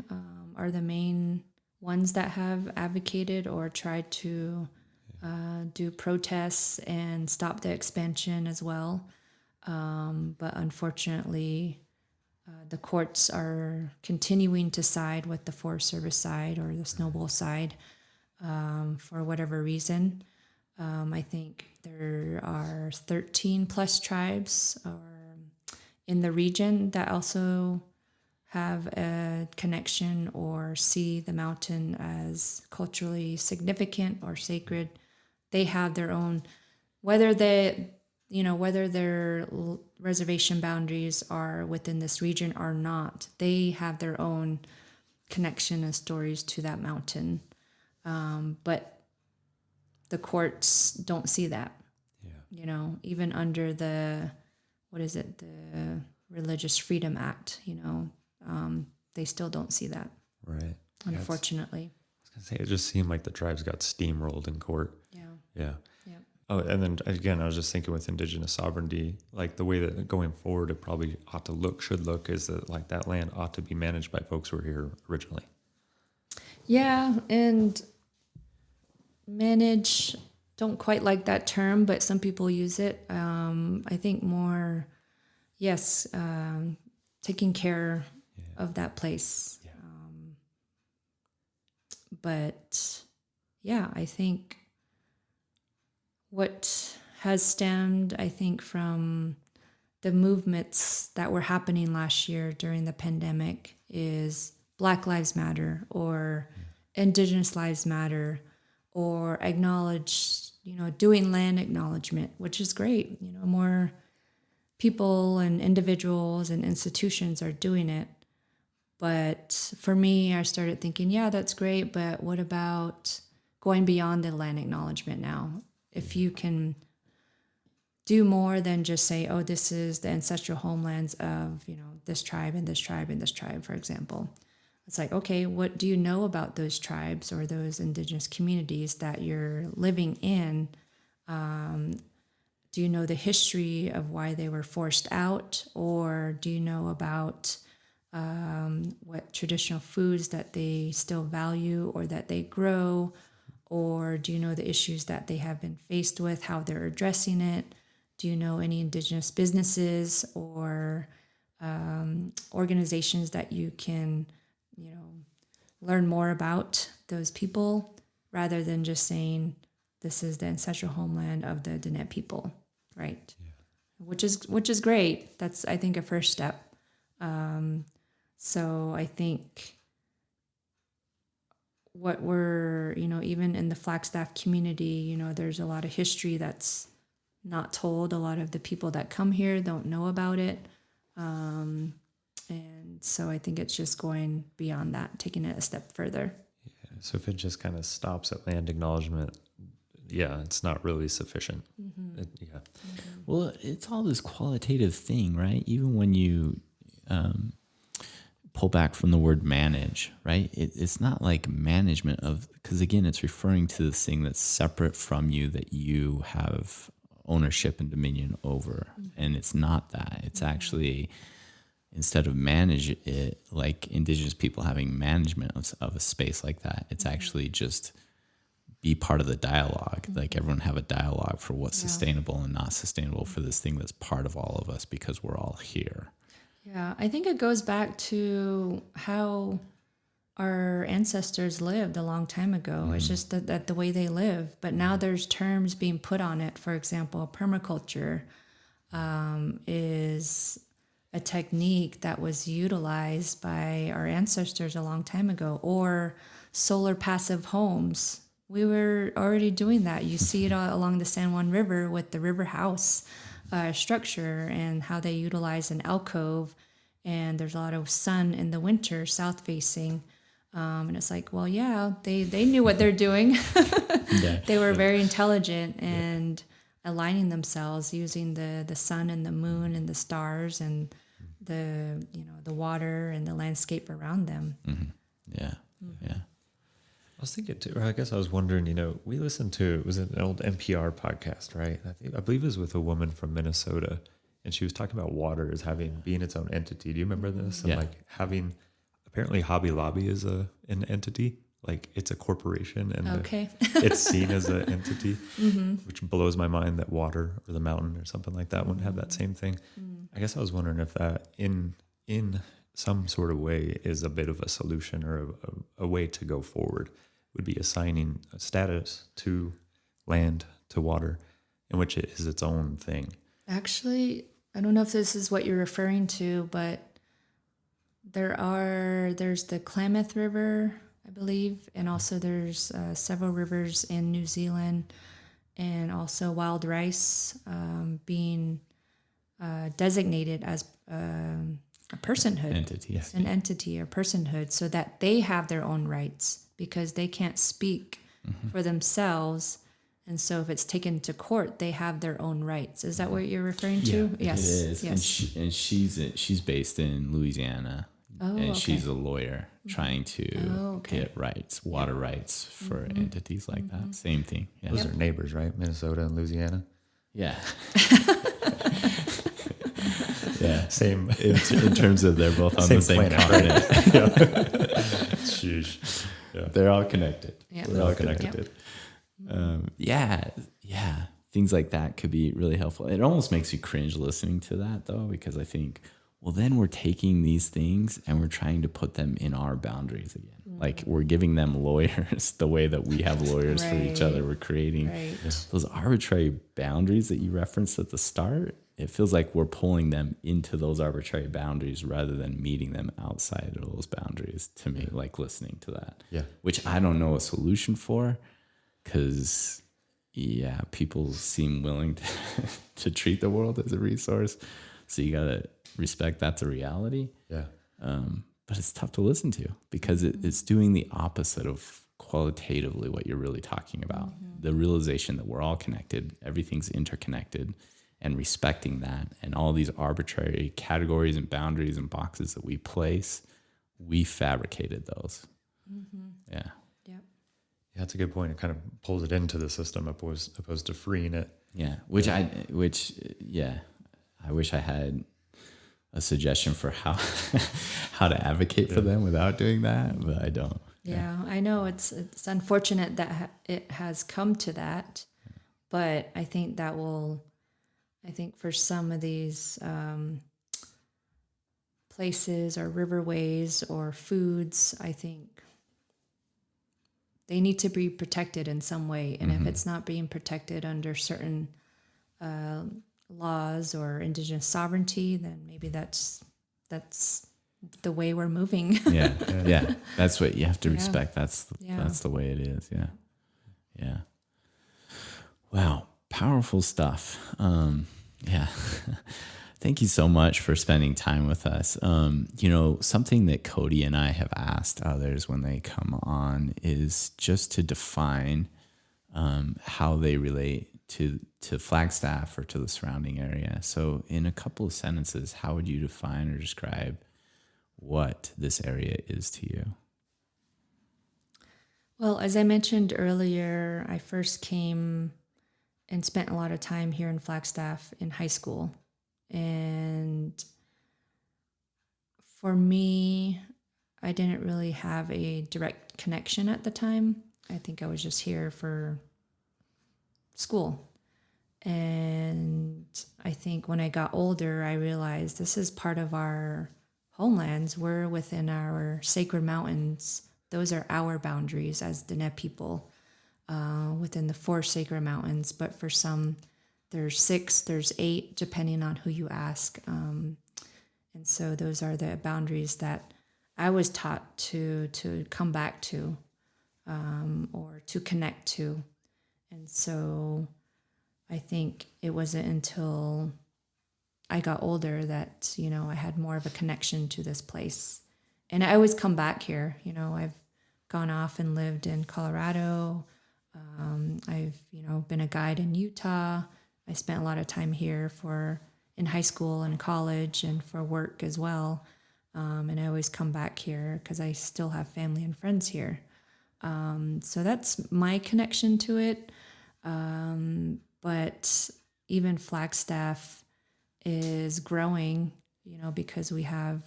are the main ones that have advocated or tried to do protests and stop the expansion as well. But unfortunately, the courts are continuing to side with the Forest Service side or the Snowball side for whatever reason. I think there are 13 plus tribes in the region that also have a connection or see the mountain as culturally significant or sacred. They have their own, whether their reservation boundaries are within this region or not, they have their own connection and stories to that mountain. But the courts don't see that. Even under the Religious Freedom Act, they still don't see that. Right. Unfortunately. I was gonna say, it just seemed like the tribes got steamrolled in court. Yeah. Oh, and then again, I was just thinking with indigenous sovereignty, like the way that going forward it probably should look is that like that land ought to be managed by folks who were here originally. Yeah, and manage, don't quite like that term, but some people use it. I think more, yes, taking care of that place. Yeah. But yeah, I think what has stemmed, I think, from the movements that were happening last year during the pandemic is Black Lives Matter or Indigenous Lives Matter or doing land acknowledgement, which is great. More people and individuals and institutions are doing it. But for me, I started thinking, yeah, that's great, but what about going beyond the land acknowledgement now? If you can do more than just say, oh, this is the ancestral homelands of, this tribe and this tribe and this tribe, for example. It's like, okay, what do you know about those tribes or those indigenous communities that you're living in? Do you know the history of why they were forced out? Or do you know about what traditional foods that they still value or that they grow? Or do you know the issues that they have been faced with, how they're addressing it? Do you know any indigenous businesses or organizations that you can, learn more about those people rather than just saying this is the ancestral homeland of the Diné people, right? Yeah. Which is great. That's, I think, a first step. So I think what we're, even in the Flagstaff community, there's a lot of history that's not told. A lot of the people that come here don't know about it. And so I think it's just going beyond that, taking it a step further. Yeah. So if it just kind of stops at land acknowledgement, it's not really sufficient. Mm-hmm. Yeah. Well, it's all this qualitative thing, right? Even when you pull back from the word manage, right? It's not like management of, because again, it's referring to this thing that's separate from you that you have ownership and dominion over. And it's not that. It's actually, instead of manage it, like indigenous people having management of a space like that, it's actually just be part of the dialogue. Like everyone have a dialogue for what's sustainable and not sustainable for this thing that's part of all of us because we're all here. Yeah, I think it goes back to how our ancestors lived a long time ago. It's just that the way they live. But now there's terms being put on it. For example, permaculture is a technique that was utilized by our ancestors a long time ago, or solar passive homes. We were already doing that. You see it all along the San Juan River with the river house structure and how they utilize an alcove. And there's a lot of sun in the winter, south facing. And it's like, well, yeah, they knew what they're doing. They were very intelligent and aligning themselves using the sun and the moon and the stars and the water and the landscape around them. Yeah. I was thinking too, or I guess I was wondering, we listened to, it was an old NPR podcast, right? I believe it was with a woman from Minnesota, and she was talking about water as being its own entity. Do you remember this? And like having, apparently Hobby Lobby is an entity, like it's a corporation, and it's seen as an entity, which blows my mind that water or the mountain or something like that wouldn't have that same thing. I guess I was wondering if that in some sort of way is a bit of a solution or a way to go forward, would be assigning a status to land, to water, in which it is its own thing. Actually, I don't know if this is what you're referring to, but there's the Klamath River, I believe, and also there's several rivers in New Zealand, and also wild rice being designated as a personhood, an entity or personhood, so that they have their own rights because they can't speak for themselves. And so if it's taken to court, they have their own rights. Is that what you're referring to? Yes. It is. Yes. And she's based in Louisiana. And she's a lawyer trying to get rights, water rights for entities like that. Same thing. Yeah. Those are neighbors, right? Minnesota and Louisiana. Yeah. Same. In terms of they're both on the same continent. Sheesh. Yeah. They're all connected. Yeah. They're all connected. Things like that could be really helpful. It almost makes you cringe listening to that, though, because I think, well, then we're taking these things and we're trying to put them in our boundaries again. Like we're giving them lawyers the way that we have lawyers for each other. We're creating those arbitrary boundaries that you referenced at the start. It feels like we're pulling them into those arbitrary boundaries rather than meeting them outside of those boundaries, to me, like listening to that. Yeah. Which I don't know a solution for, because, people seem willing to treat the world as a resource. So you got to respect that's a reality. Yeah. But it's tough to listen to because it's doing the opposite of qualitatively what you're really talking about. The realization that we're all connected, everything's interconnected, and respecting that, and all these arbitrary categories and boundaries and boxes that we place, we fabricated those. Yeah. Yep. Yeah, that's a good point. It kind of pulls it into the system opposed to freeing it. Yeah. I wish I had a suggestion for how to advocate for them without doing that, but I don't. Yeah, I know it's unfortunate that it has come to that, but I think for some of these places or riverways or foods, I think they need to be protected in some way. And if it's not being protected under certain laws or indigenous sovereignty, then maybe that's the way we're moving. Yeah. That's what you have to respect. That's the way it is. Yeah. Wow. Powerful stuff. Thank you so much for spending time with us. Something that Cody and I have asked others when they come on is just to define how they relate to Flagstaff or to the surrounding area. So in a couple of sentences, how would you define or describe what this area is to you? Well, as I mentioned earlier, I first came and spent a lot of time here in Flagstaff in high school. And for me, I didn't really have a direct connection at the time. I think I was just here for school. And I think when I got older, I realized this is part of our homelands. We're within our sacred mountains. Those are our boundaries as Dene people within the 4 sacred mountains. But for some, there's 6, there's 8, depending on who you ask. And so those are the boundaries that I was taught to come back to or to connect to. And so I think it wasn't until I got older that, I had more of a connection to this place. And I always come back here. I've gone off and lived in Colorado. I've, been a guide in Utah. I spent a lot of time here in high school and college and for work as well. And I always come back here because I still have family and friends here. So that's my connection to it. But even Flagstaff is growing, because we have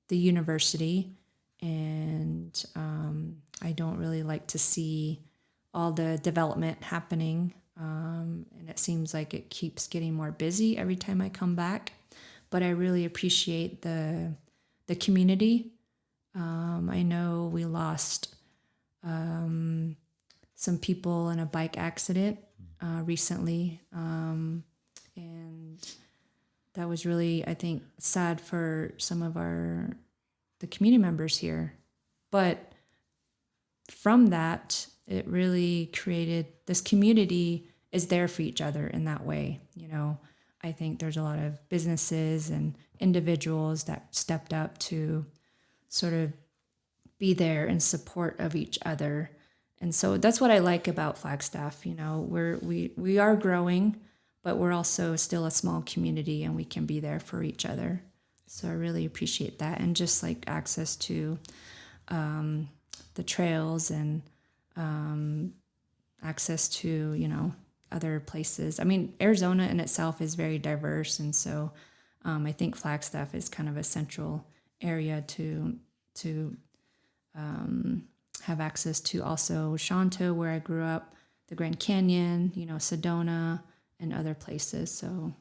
the university, and I don't really like to see all the development happening. And it seems like it keeps getting more busy every time I come back. But I really appreciate the community. I know we lost some people in a bike accident recently. And that was really, I think, sad for some of the community members here. But from that, it really created this community is there for each other in that way. I think there's a lot of businesses and individuals that stepped up to sort of be there in support of each other. And so that's what I like about Flagstaff. We are growing, but we're also still a small community, and we can be there for each other. So I really appreciate that. And just like access to the trails and access to, other places. I mean, Arizona in itself is very diverse. And so I think Flagstaff is kind of a central area to have access to also Shonto, where I grew up, the Grand Canyon, Sedona, and other places. So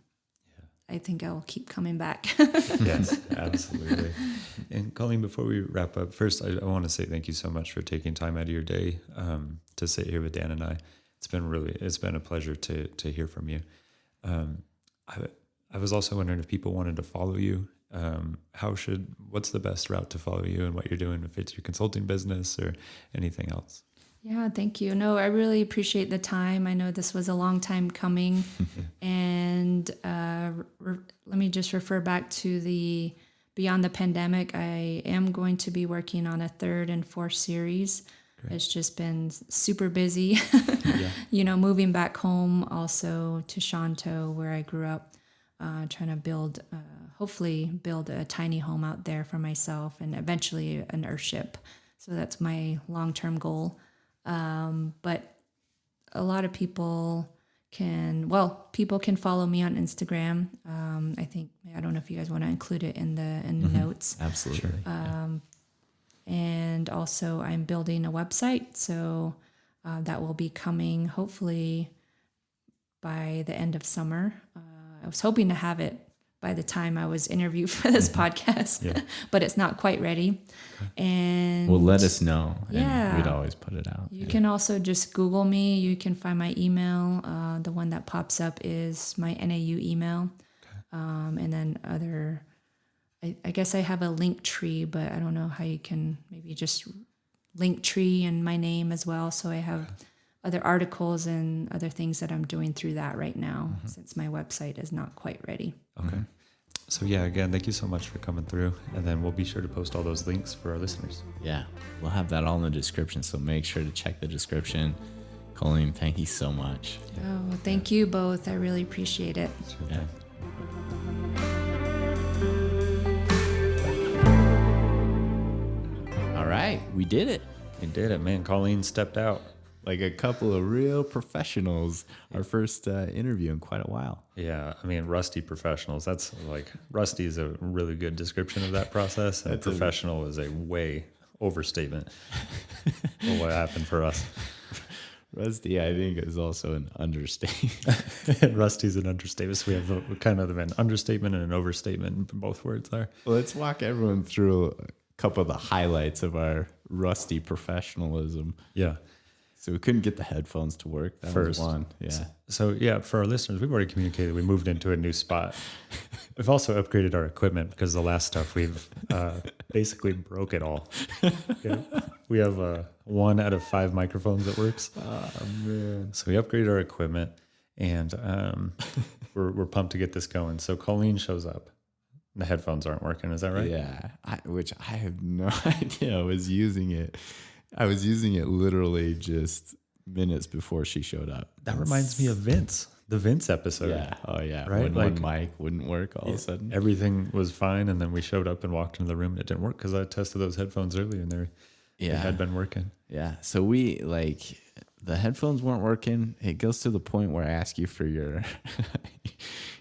I think I'll keep coming back. Yes, absolutely. And Colleen, before we wrap up, first, I want to say thank you so much for taking time out of your day to sit here with Dan and I. It's been a pleasure to hear from you. I was also wondering if people wanted to follow you. What's the best route to follow you and what you're doing, if it's your consulting business or anything else? Yeah, thank you. No, I really appreciate the time. I know this was a long time coming. And let me just refer back to the Beyond the Pandemic. I am going to be working on a 3rd and 4th series. Great. It's just been super busy, moving back home also to Shonto, where I grew up, trying to hopefully build a tiny home out there for myself and eventually an earthship. So that's my long-term goal. But a lot of people can follow me on Instagram. I don't know if you guys want to include it in the notes. Absolutely. And also I'm building a website. So that will be coming hopefully by the end of summer. I was hoping to have it by the time I was interviewed for this podcast, but it's not quite ready. Okay. And well, let us know. And we'd always put it out. You can also just Google me. You can find my email. The one that pops up is my NAU email. Okay. And then I guess I have a link tree, but I don't know how you can maybe just link tree and my name as well. So I have other articles and other things that I'm doing through that right now, since my website is not quite ready. Okay. So again, thank you so much for coming through. And then we'll be sure to post all those links for our listeners. Yeah, we'll have that all in the description. So make sure to check the description. Colleen, thank you so much. Oh, thank you both. I really appreciate it. Yeah. All right, we did it. We did it, man. Colleen stepped out. Like a couple of real professionals. Our first interview in quite a while. Yeah, I mean, rusty professionals. That's like, rusty is a really good description of that process. And professional is a way overstatement of what happened for us. Rusty, I think, is also an understatement. Rusty's an understatement. So we have kind of an understatement and an overstatement in both words there. Well, let's walk everyone through a couple of the highlights of our rusty professionalism. Yeah. So we couldn't get the headphones to work. That was one. Yeah. So yeah, for our listeners, we've already communicated. We moved into a new spot. We've also upgraded our equipment because the last stuff we've basically broke it all. Okay? We have 1 out of 5 microphones that works. Oh man. So we upgraded our equipment, and we're pumped to get this going. So Colleen shows up. The headphones aren't working. Is that right? Yeah. Which I have no idea. I was using it literally just minutes before she showed up. That reminds me of Vince, the Vince episode. Yeah. Oh yeah. Right? When Like, one mic wouldn't work all of a sudden. Everything was fine, and then we showed up and walked into the room, and it didn't work because I tested those headphones earlier, and they had been working. Yeah. So we the headphones weren't working. It goes to the point where I ask you for your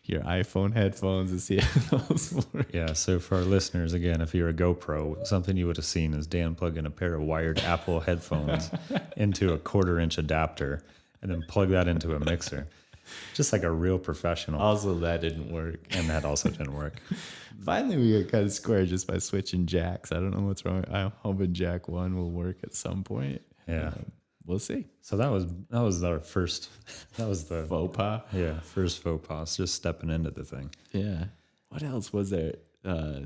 your iPhone headphones to see if those work. Yeah. So for our listeners, again, if you're a GoPro, something you would have seen is Dan plug in a pair of wired Apple headphones into a 1/4-inch adapter, and then plug that into a mixer, just like a real professional. Also, that didn't work. And that also didn't work. Finally, we got kind of square just by switching jacks. I don't know what's wrong. I'm hoping jack 1 will work at some point. Yeah. We'll see. So that was our first. That was the Faux pas. Yeah, first faux pas. Just stepping into the thing. Yeah. What else was there? There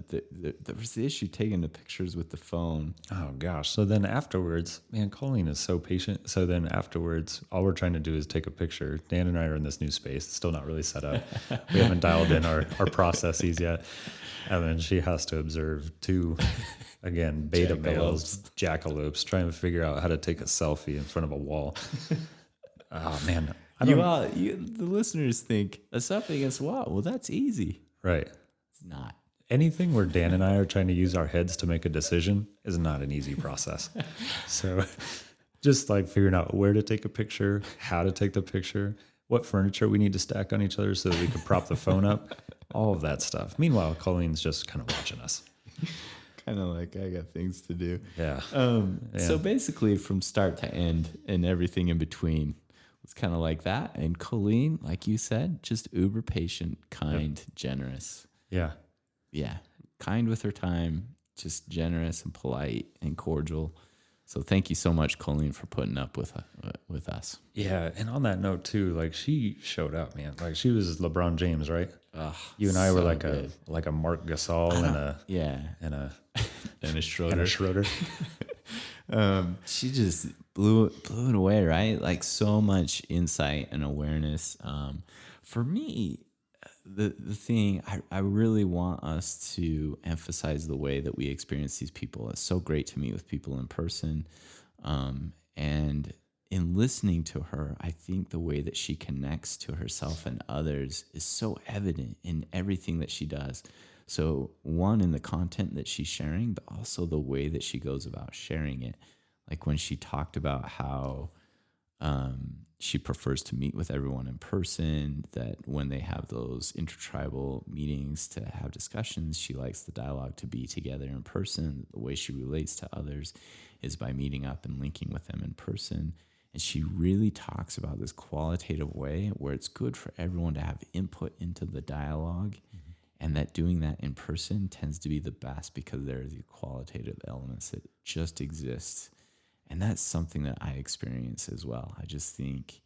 was the issue taking the pictures with the phone. Oh gosh. So then afterwards, man, Colleen is so patient. So then afterwards, all we're trying to do is take a picture. Dan and I are in this new space. It's still not really set up. We haven't dialed in our processes yet. And then she has to observe 2, again, beta males, jackalopes, trying to figure out how to take a selfie in front of a wall. Oh man. The listeners think a selfie against a wall. Well, that's easy. Right. It's not. Anything where Dan and I are trying to use our heads to make a decision is not an easy process. So just like figuring out where to take a picture, how to take the picture, what furniture we need to stack on each other so that we can prop the phone up, all of that stuff. Meanwhile, Colleen's just kind of watching us. Kind of like I got things to do. Yeah. So basically from start to end and everything in between was kind of like that. And Colleen, like you said, just uber patient, kind, generous. Yeah. Yeah, kind with her time, just generous and polite and cordial. So thank you so much, Colleen, for putting up with us. Yeah, and on that note too, like she showed up, man. Like she was LeBron James, right? You and I were like a Mark Gasol and a Schroeder. She just blew it away, right? Like so much insight and awareness. For me, the thing I really want us to emphasize the way that we experience these people. It's so great to meet with people in person, and in listening to her, I think the way that she connects to herself and others is so evident in everything that she does. So one, in the content that she's sharing, but also the way that she goes about sharing it. Like when she talked about how she prefers to meet with everyone in person, that when they have those intertribal meetings to have discussions, she likes the dialogue to be together in person. The way she relates to others is by meeting up and linking with them in person. And she really talks about this qualitative way where it's good for everyone to have input into the dialogue, and that doing that in person tends to be the best because there are the qualitative elements that just exist. And that's something that I experience as well. I just think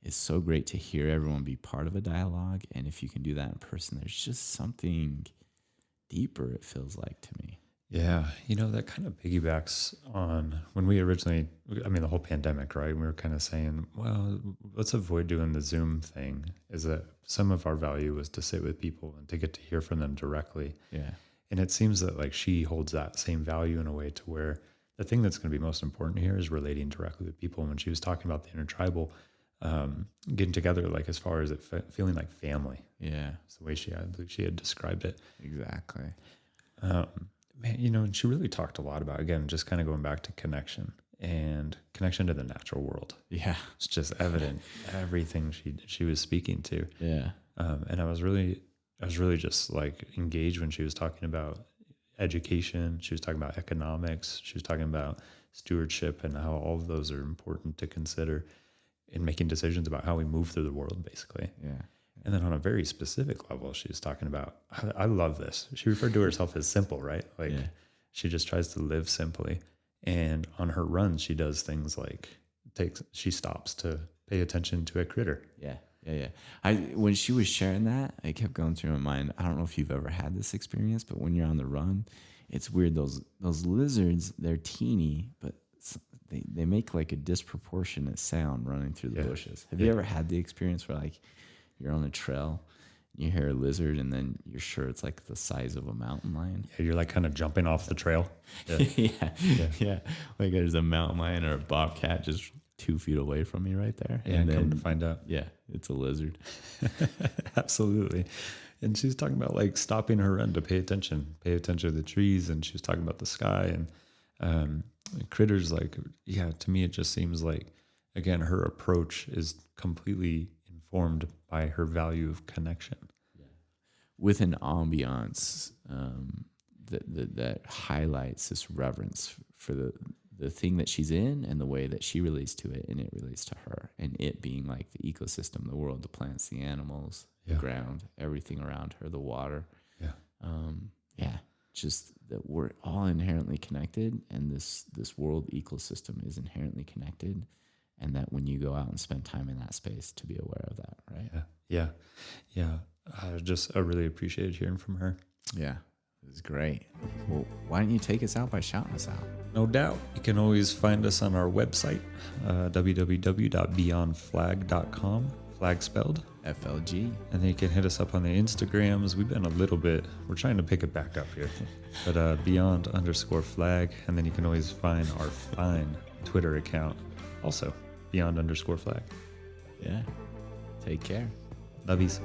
it's so great to hear everyone be part of a dialogue. And if you can do that in person, there's just something deeper, it feels like to me. Yeah. You know, that kind of piggybacks on when we originally, the whole pandemic, right? We were kind of saying, well, let's avoid doing the Zoom thing. Is that some of our value was to sit with people and to get to hear from them directly. Yeah. And it seems that like she holds that same value in a way to where the thing that's going to be most important here is relating directly with people. And when she was talking about the intertribal getting together, like as far as it feeling like family. Yeah. It's the way I believe she had described it. Exactly. Man, and she really talked a lot about, again, just kind of going back to connection and connection to the natural world. Yeah. It's just evident, everything she was speaking to. Yeah. And I was really just like engaged when she was talking about education. She was talking about economics. She was talking about stewardship and how all of those are important to consider in making decisions about how we move through the world, basically. Yeah. And then on a very specific level, she was talking about, I love this. She referred to herself as simple, right? Like she just tries to live simply. And on her runs, she does things like she stops to pay attention to a critter. Yeah. When she was sharing that, I kept going through my mind. I don't know if you've ever had this experience, but when you're on the run, it's weird. Those lizards, they're teeny, but they make like a disproportionate sound running through the bushes. Have you ever had the experience where like you're on a trail, you hear a lizard, and then you're sure it's like the size of a mountain lion? Yeah, you're like kind of jumping off the trail. Yeah. Like there's a mountain lion or a bobcat just 2 feet away from me right there. Yeah, and then come to find out. Yeah, it's a lizard. Absolutely. And she was talking about like stopping her run to pay attention to the trees. And she was talking about the sky and critters. Like, yeah, to me, it just seems like, again, her approach is completely informed by her value of connection. Yeah. With an ambiance that highlights this reverence for the thing that she's in and the way that she relates to it and it relates to her, and it being like the ecosystem, the world, the plants, the animals, the ground, everything around her, the water. Just that we're all inherently connected, and this world ecosystem is inherently connected, and that when you go out and spend time in that space, to be aware of that, right? Yeah. I really appreciated hearing from her. Yeah, it was great. Well, why don't you take us out by shouting us out? No doubt. You can always find us on our website, www.beyondflag.com, flag spelled FLG. And then you can hit us up on the Instagrams. We're trying to pick it back up here, but beyond_flag. And then you can always find our fine Twitter account, also beyond_flag. Yeah. Take care. Lovies.